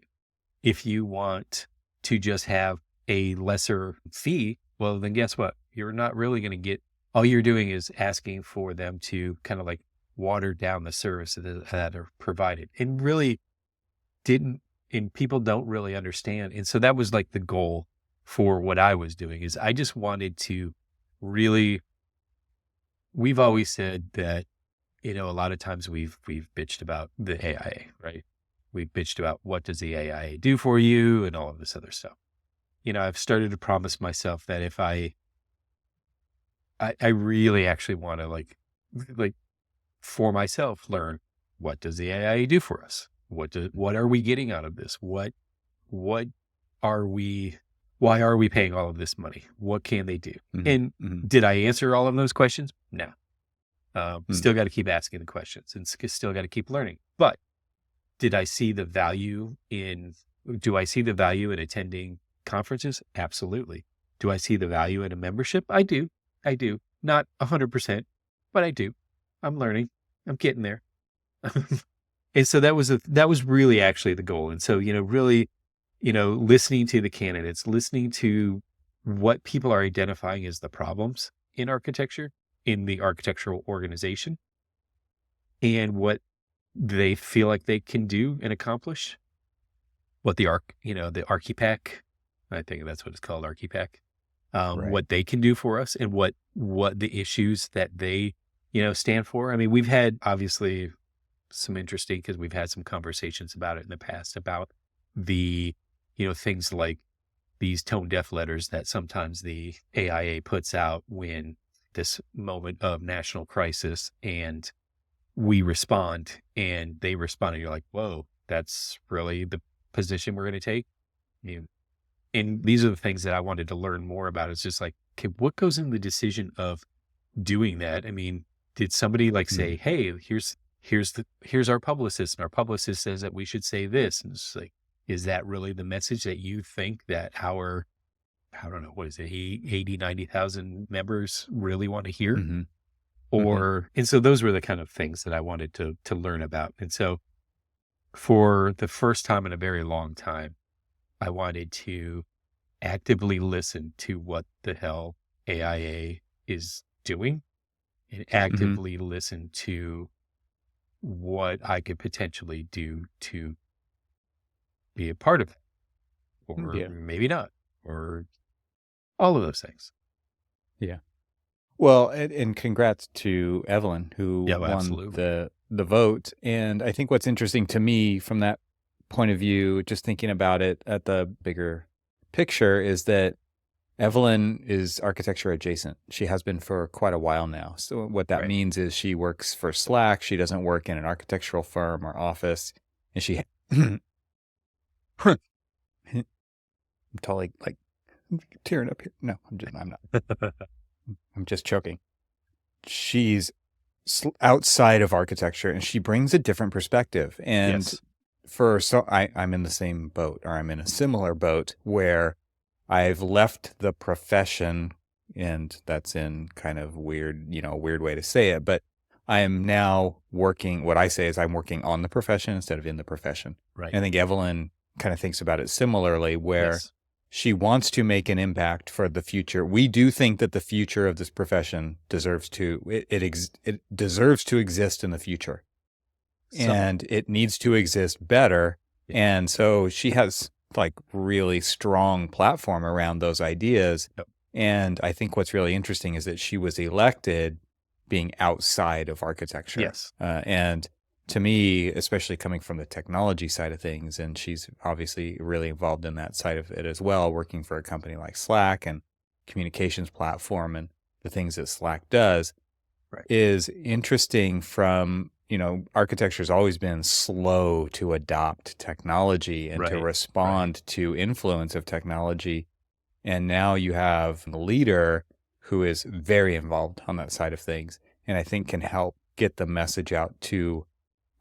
If you want to just have a lesser fee, well, then guess what? You're not really going to get, all you're doing is asking for them to kind of like water down the services that are provided, and really and people don't really understand. And so that was like the goal for what I was doing, is I just wanted to really, we've always said that, a lot of times we've bitched about the AIA, right? We've bitched about what does the AIA do for you and all of this other stuff. I've started to promise myself that if I really actually want to like for myself learn, what does the AIA do for us? What are we getting out of this? What are we, why are we paying all of this money? What can they do? And did I answer all of those questions? No. Still got to keep asking the questions and still got to keep learning. But do I see the value in attending conferences? Absolutely. Do I see the value in a membership? I do. Not 100%, but I do. I'm learning. I'm getting there. And so that was really actually the goal. And so, really, listening to the candidates, listening to what people are identifying as the problems in architecture, in the architectural organization, and they feel like they can do and accomplish, what the Archispeak, I think that's what it's called, Archispeak, what they can do for us, and what the issues that they, stand for. I mean, we've had obviously some interesting, because we've had some conversations about it in the past, about the, things like these tone deaf letters that sometimes the AIA puts out when this moment of national crisis, and we respond and they respond, and you're like, whoa, that's really the position we're going to take. And these are the things that I wanted to learn more about. It's just like, okay, what goes in the decision of doing that? I mean, did somebody say, hey, here's our publicist, and our publicist says that we should say this. And it's like, is that really the message that you think that our, I don't know, what is it, 80, 90,000 members really want to hear? And so those were the kind of things that I wanted to learn about. And so for the first time in a very long time, I wanted to actively listen to what the hell AIA is doing, and actively listen to what I could potentially do to be a part of it, or maybe not, or all of those things. Yeah. Well, and congrats to Evelyn, who won the vote. And I think what's interesting to me from that point of view, just thinking about it at the bigger picture, is that Evelyn is architecture adjacent. She has been for quite a while now. So what that means is she works for Slack. She doesn't work in an architectural firm or office. And she, I'm totally like tearing up here. No, I'm not. I'm just choking. She's outside of architecture, and she brings a different perspective. And I'm in the same boat, or I'm in a similar boat, where I've left the profession, and that's in kind of weird way to say it, but I am now working, what I say is I'm working on the profession instead of in the profession. Right. And I think Evelyn kind of thinks about it similarly, where she wants to make an impact for the future. We do think that the future of this profession deserves to exist in the future. And it needs to exist better. Yeah. And so she has like really strong platform around those ideas. Yep. And I think what's really interesting is that she was elected being outside of architecture. Yes. And to me, especially coming from the technology side of things, and she's obviously really involved in that side of it as well, working for a company like Slack and communications platform and the things that Slack does, is interesting from, architecture has always been slow to adopt technology and to respond to influence of technology. And now you have a leader who is very involved on that side of things, and I think can help get the message out to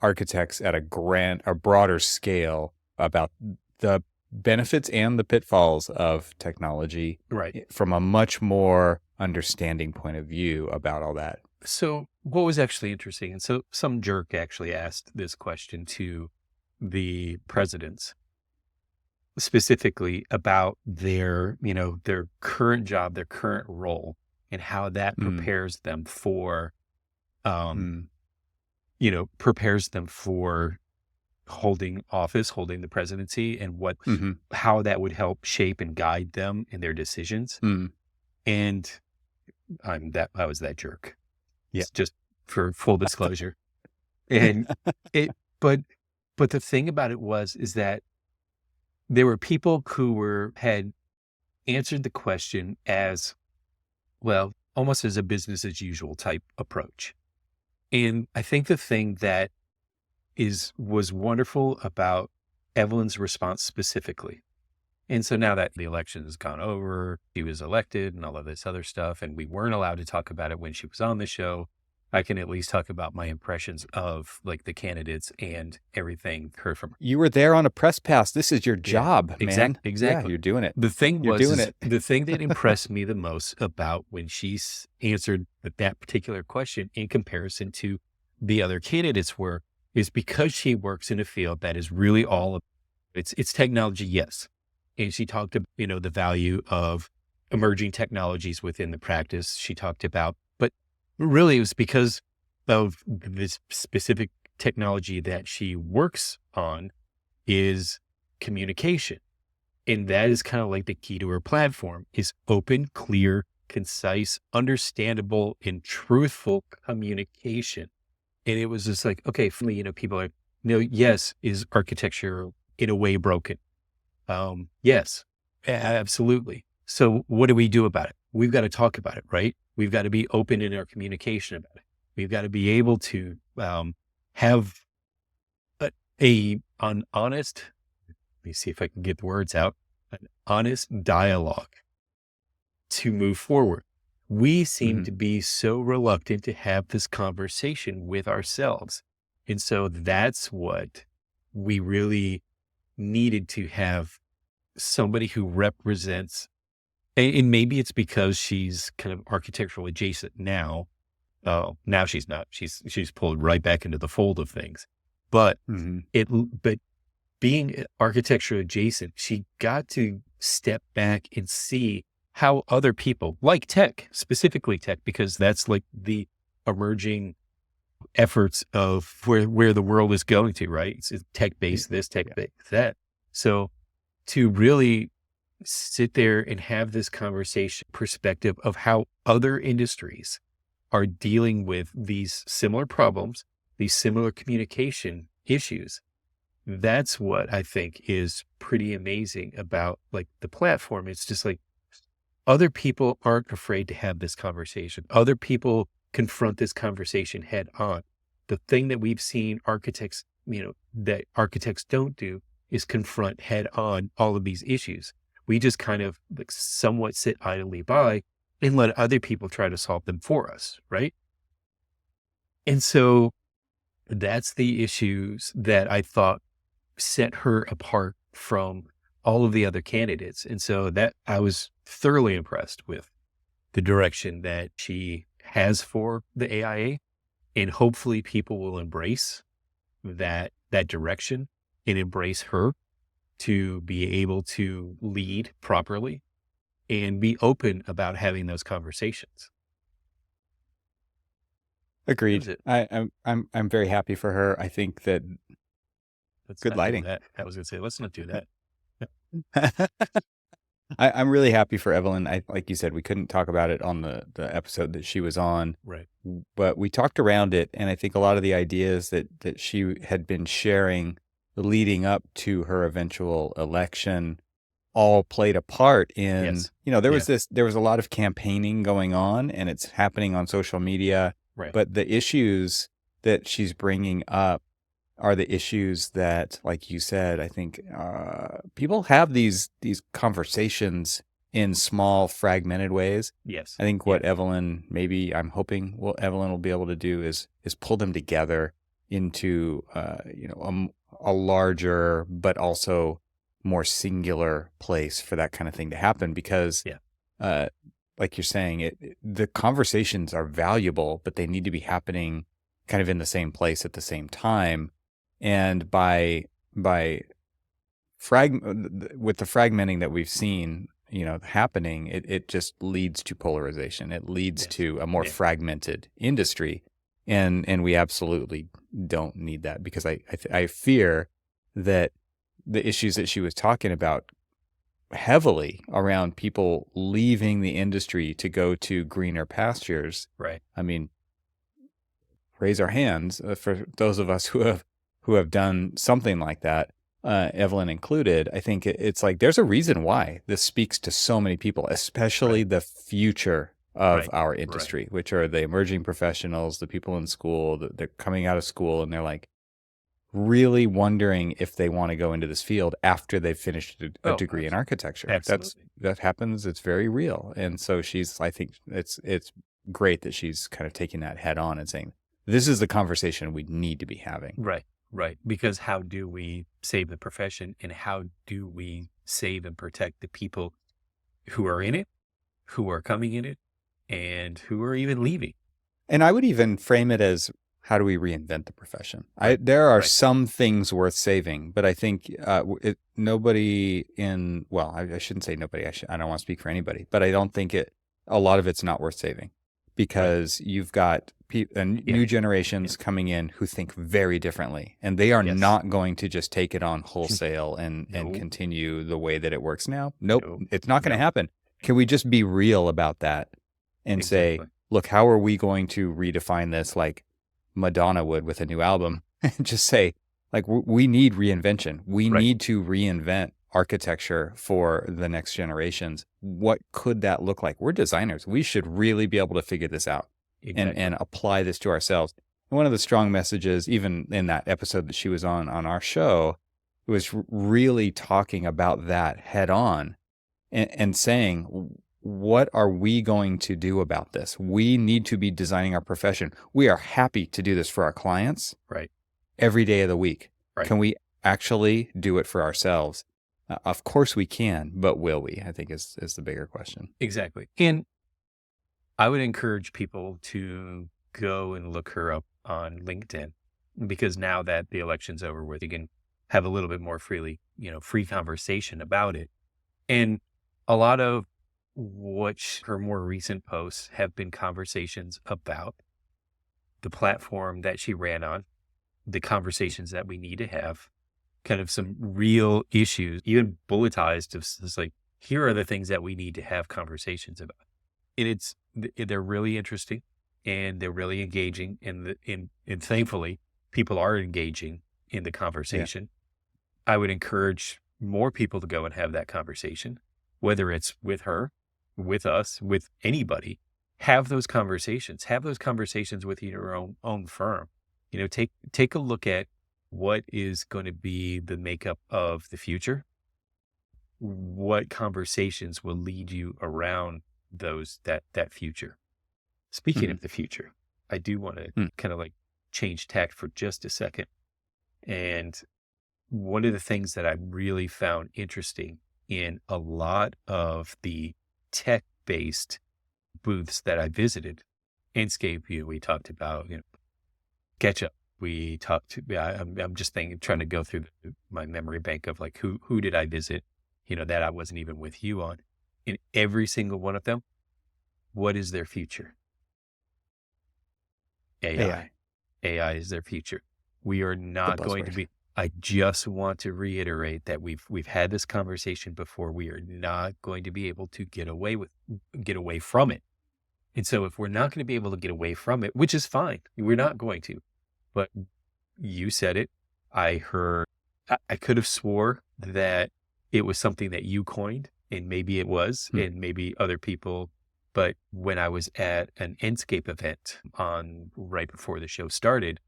architects at a broader scale about the benefits and the pitfalls of technology Right. from a much more understanding point of view about all that. So what was actually interesting, and so some jerk actually asked this question to the presidents specifically about their, their current job, their current role, and how that Mm, prepares them for, um, mm, prepares them for holding office, holding the presidency, and mhm, how that would help shape and guide them in their decisions. mm. And I was that jerk. Yeah. It's just for full disclosure. And it, but, but the thing about it is that there were people who had answered the question as well, almost as a business as usual type approach. And I think the thing that was wonderful about Evelyn's response specifically. And so now that the election has gone over, she was elected and all of this other stuff, and we weren't allowed to talk about it when she was on the show. I can at least talk about my impressions of like the candidates and everything heard from her. You were there on a press pass. This is your Yeah, job, man. Yeah, exactly. you're doing it. The thing You're doing it. the thing that impressed me the most about when she answered that particular question in comparison to the other candidates is because she works in a field that is really it's technology, yes. And she talked about, the value of emerging technologies within the practice. She talked about, but really it was because of this specific technology that she works on is communication. And that is kind of like the key to her platform is open, clear, concise, understandable, and truthful communication. And it was just like, okay, for me, people are, yes, is architecture in a way broken? Yes, absolutely. So what do we do about it? We've got to talk about it, right? We've got to be open in our communication about it. We've got to be able to have an honest, let me see if I can get the words out, an honest dialogue to move forward. We seem to be so reluctant to have this conversation with ourselves. And so that's what we really needed to have somebody who represents, and maybe it's because she's kind of architectural adjacent now. Now she's not. She's pulled right back into the fold of things. But but being architecture adjacent, she got to step back and see how other people like tech, specifically tech, because that's like the emerging efforts of where the world is going to, right? It's tech-based this, tech-based that. So to really sit there and have this conversation perspective of how other industries are dealing with these similar problems, these similar communication issues, that's what I think is pretty amazing about like the platform. It's just like other people aren't afraid to have this conversation. Other people confront this conversation head on. The thing that we've seen architects, that architects don't do is confront head on all of these issues. We just kind of like somewhat sit idly by and let other people try to solve them for us, right? And so that's the issues that I thought set her apart from all of the other candidates. And so that I was thoroughly impressed with the direction that she has for the AIA. And hopefully people will embrace that direction and embrace her to be able to lead properly and be open about having those conversations. Agreed. I'm very happy for her. I think that good lighting. I was going to say, let's not do that. I'm really happy for Evelyn. Like you said, we couldn't talk about it on the episode that she was on, Right. but we talked around it. And I think a lot of the ideas that she had been sharing leading up to her eventual election all played a part in, Yes. There was a lot of campaigning going on and it's happening on social media, Right. but the issues that she's bringing up are the issues that, like you said, I think people have these conversations in small, fragmented ways. Yes. I think what Evelyn, maybe I'm hoping what Evelyn will be able to do is pull them together into a larger, but also more singular place for that kind of thing to happen because, Yeah. like you're saying, the conversations are valuable, but they need to be happening kind of in the same place at the same time. And by with the fragmenting that we've seen, happening, it just leads to polarization. It leads Yes. to a more Yeah. fragmented industry, and we absolutely don't need that because I fear that the issues that she was talking about heavily around people leaving the industry to go to greener pastures. Right. I mean, raise our hands for those of us who have done something like that, Evelyn included. I think it's like there's a reason why this speaks to so many people, especially Right. the future of Right. our Right. industry, which are the emerging professionals, the people in school, they're coming out of school and they're like really wondering if they want to go into this field after they've finished a Oh, degree in architecture. absolutely. That happens. It's very real. And so I think it's great that she's kind of taking that head on and saying, this is the conversation we need to be having. Right. Right. Because how do we save the profession, and how do we save and protect the people who are in it, who are coming in it, and who are even leaving? And I would even frame it as, how do we reinvent the profession? Right. There are Right. some things worth saving, but I think nobody I shouldn't say nobody. I don't want to speak for anybody, but I don't think a lot of it's not worth saving Right. because you've got Yeah. new generations Yeah. coming in who think very differently, and they are Yes. not going to just take it on wholesale and No. continue the way that it works now. Nope, No. it's not going to No. happen. Can we just be real about that and say, Exactly. look, how are we going to redefine this like Madonna would with a new album? And just say, like, we need reinvention. We Right. need to reinvent architecture for the next generations. What could that look like? We're designers. We should really be able to figure this out Exactly. and apply this to ourselves. And one of the strong messages, even in that episode that she was on our show, was really talking about that head on and saying, what are we going to do about this? We need to be designing our profession. We are happy to do this for our clients Right. every day of the week. Right. Can we actually do it for ourselves? Of course we can, but will we? I think is the bigger question. Exactly. And I would encourage people to go and look her up on LinkedIn, because now that the election's over with, you can have a little bit more free conversation about it. And a lot of her more recent posts have been conversations about the platform that she ran on, the conversations that we need to have, kind of some real issues, even bulletized of just like, here are the things that we need to have conversations about. And they're really interesting and they're really engaging, and thankfully people are engaging in the conversation. Yeah. I would encourage more people to go and have that conversation, whether it's with her, with us, with anybody. Have those conversations. Have those conversations with your own firm. Take a look at what is going to be the makeup of the future. What conversations will lead you around that future. Speaking of the future, I do want to kind of like change tack for just a second. And one of the things that I really found interesting in a lot of the tech-based booths that I visited, Enscape, we talked about, SketchUp. We talked to, I'm just trying to go through my memory bank of like, who did I visit, that I wasn't even with you on. In every single one of them, what is their future? AI. AI is their future. We are not going to be, I just want to reiterate that we've had this conversation before. We are not going to be able to get away from it. And so if we're not going to be able to get away from it, which is fine, we're not going to, but you said it, I heard, I could have swore that it was something that you coined, and maybe it was, and maybe other people. But when I was at an Enscape event right before the show started,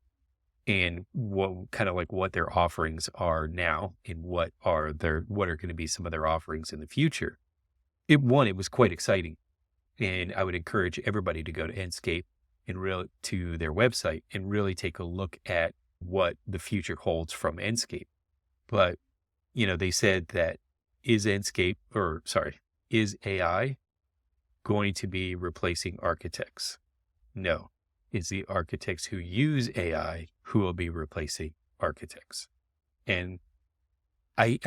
and what their offerings are now, and what are going to be some of their offerings in the future, it was quite exciting. And I would encourage everybody to go to Enscape and to their website and really take a look at what the future holds from Enscape. But they said that is AI going to be replacing architects? No. It's the architects who use AI who will be replacing architects. And I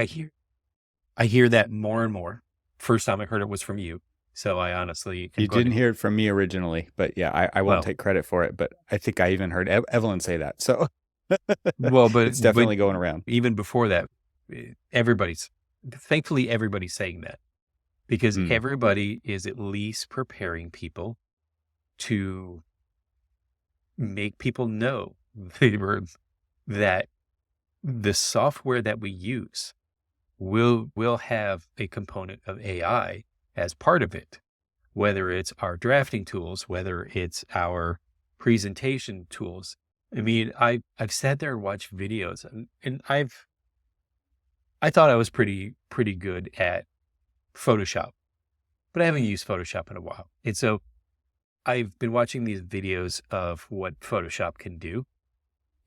hear that more and more. First time I heard it was from you. So I honestly You didn't hear it from me originally, but yeah, I won't take credit for it, but I think I even heard Evelyn say that. So but it's definitely going around. Even before that, thankfully everybody's saying that, because everybody is at least preparing people to make people know that the software that we use will have a component of AI as part of it, whether it's our drafting tools, whether it's our presentation tools. I mean, I've sat there and watched videos, and I thought I was pretty good at Photoshop, but I haven't used Photoshop in a while. And so I've been watching these videos of what Photoshop can do,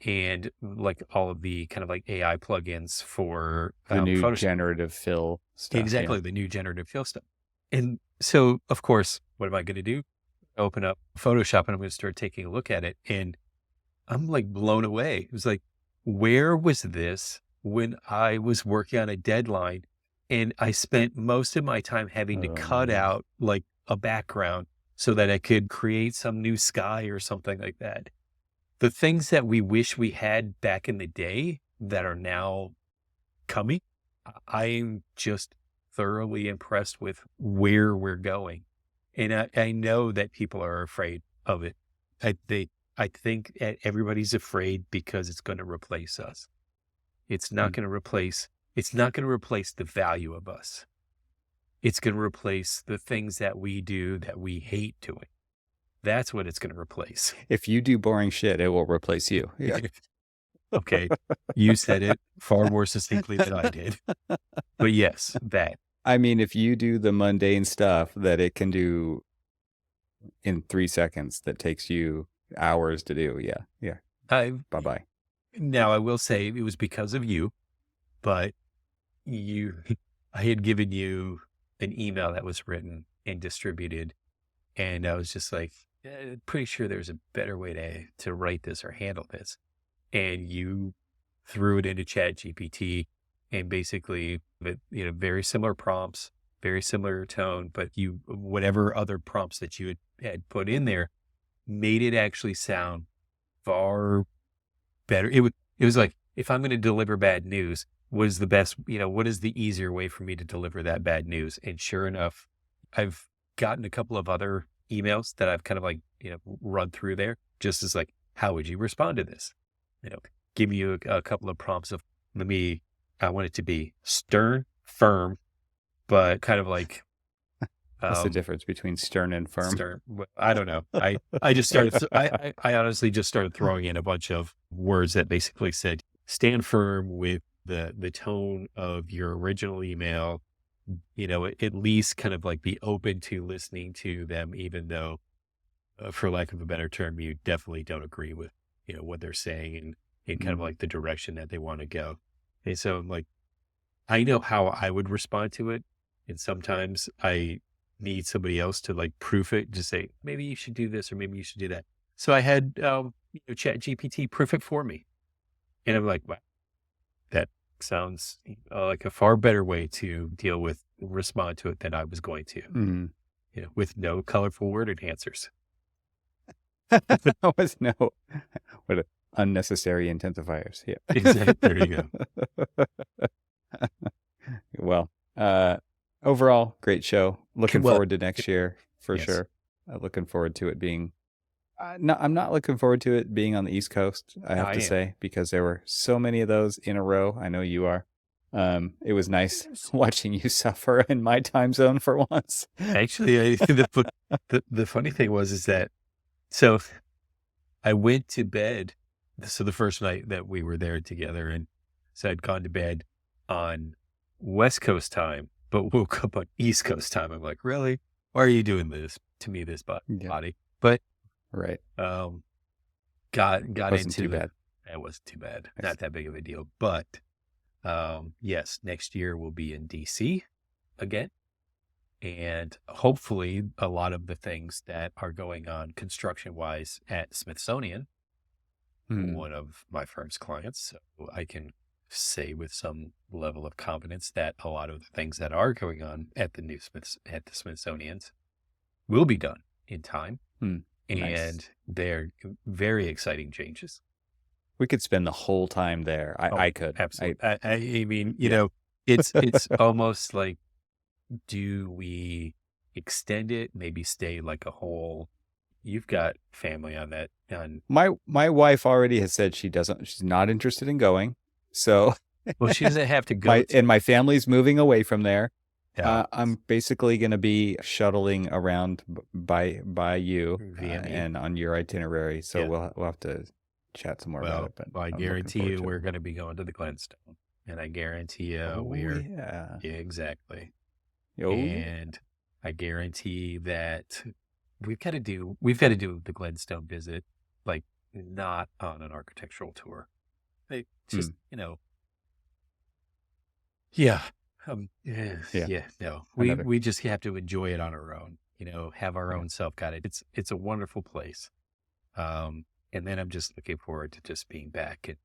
and like all of the kind of like AI plugins for the new Photoshop. Generative fill stuff. Exactly, the new generative fill stuff. And so, of course, what am I going to do? Open up Photoshop and I'm going to start taking a look at it. And I'm like blown away. It was like, where was this when I was working on a deadline and I spent most of my time having to cut out like a background so that I could create some new sky or something like that? The things that we wish we had back in the day that are now coming, I'm just thoroughly impressed with where we're going. And I know that people are afraid of it. I think everybody's afraid because it's going to replace us. It's not going to replace the value of us. It's going to replace the things that we do that we hate doing. That's what it's going to replace. If you do boring shit, it will replace you. Yeah. Okay. You said it far more succinctly than I did. But yes, that. I mean, if you do the mundane stuff that it can do in 3 seconds, that takes you hours to do. Yeah. Bye-bye. Now, I will say it was because of you, but I had given you an email that was written and distributed, and I was just like, pretty sure there's a better way to write this or handle this. And you threw it into ChatGPT, and basically, very similar prompts, very similar tone, but whatever other prompts that you had put in there made it actually sound far better. It was like, if I'm going to deliver bad news, what is the best, what is the easier way for me to deliver that bad news? And sure enough, I've gotten a couple of other emails that I've kind of like, run through there, just as like, how would you respond to this? Give you a couple of prompts of, I want it to be stern, firm, but kind of like, what's the difference between stern and firm? Stern. I don't know. I just started, I honestly just started throwing in a bunch of words that basically said, stand firm with the tone of your original email, at least kind of like be open to listening to them, even though, for lack of a better term, you definitely don't agree with, what they're saying and kind of like the direction that they want to go. And so I'm like, I know how I would respond to it. And sometimes I need somebody else to like proof it, just say, maybe you should do this or maybe you should do that. So I had ChatGPT proof it for me. And I'm like, wow, that sounds like a far better way to respond to it than I was going to, with no colorful word enhancers. With no unnecessary intensifiers. Yeah. Exactly. There you go. Well, overall, great show. Looking forward to next year for sure. Looking forward to it being. I'm not looking forward to it being on the East Coast. I have to say, because there were so many of those in a row. I know you are. It was nice watching you suffer in my time zone for once. Actually, the funny thing is that, so I went to bed. So the first night that we were there together, and so I'd gone to bed on West Coast time, but woke up on East Coast time. I'm like, really? Why are you doing this to me, this body? Yeah. But right. Got wasn't into too bad. It wasn't too bad. Not that big of a deal. But Yes, next year we'll be in DC again. And hopefully a lot of the things that are going on construction wise at Smithsonian, one of my firm's clients, so I can say with some level of confidence that a lot of the things that are going on at the Smithsonian's will be done in time. Nice. And they're very exciting changes. We could spend the whole time there. I could. Absolutely. I mean, you know, it's almost like, do we extend it? Maybe stay like a whole, you've got family on that. My wife already has said she's not interested in going. So well, she doesn't have to go. And my family's moving away from there. Yeah. I'm basically going to be shuttling around by you and on your itinerary. So we'll have to chat some more about it. But I guarantee you we're going to be going to the Glenstone, and I guarantee you yeah, exactly. And I guarantee that we've got to do the Glenstone visit, like not on an architectural tour. They just, you know, no, we just have to enjoy it on our own, you know, have our own self-guided. It's a wonderful place. And then I'm just looking forward to just being back, and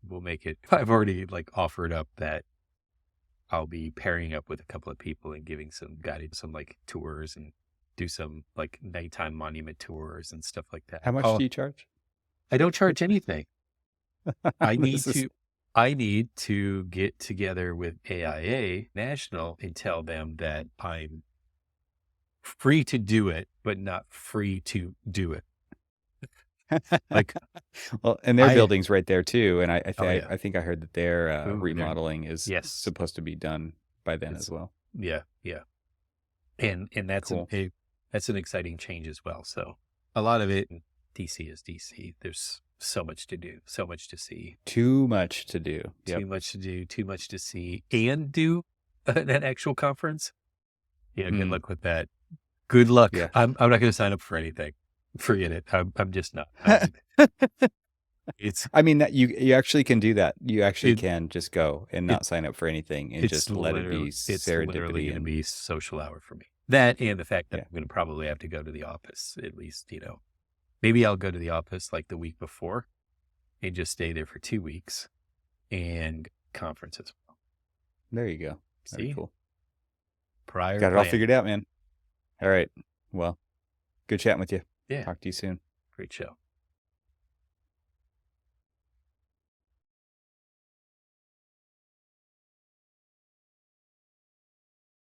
we'll make it. I've already like offered up that I'll be pairing up with a couple of people and giving some like tours and do some like nighttime monument tours and stuff like that. How much do you charge? I don't charge anything. I need to get together with AIA National and tell them that I'm free to do it, but not free to do it. Like, well, and their building's right there too, and I think I heard that their remodeling is supposed to be done by then as well. Yeah, and that's cool. That's an exciting change as well. So a lot of it, DC is DC. There's so much to do, so much to see, too much to do, too much to do, too much to see, and do an actual conference. Yeah, good luck with that. Good luck. Yeah. I'm not going to sign up for anything. Forget it. I'm just not. I mean, that you actually can do that. You actually can just go and not sign up for anything and just let it be serendipity. It's literally going to be social hour for me. That and the fact that I'm going to probably have to go to the office at least, you know. Maybe I'll go to the office like the week before and just stay there for 2 weeks and conference as well. There you go. See? Very cool. Got it all figured out, man. All right. Well, good chatting with you. Yeah. Talk to you soon. Great show.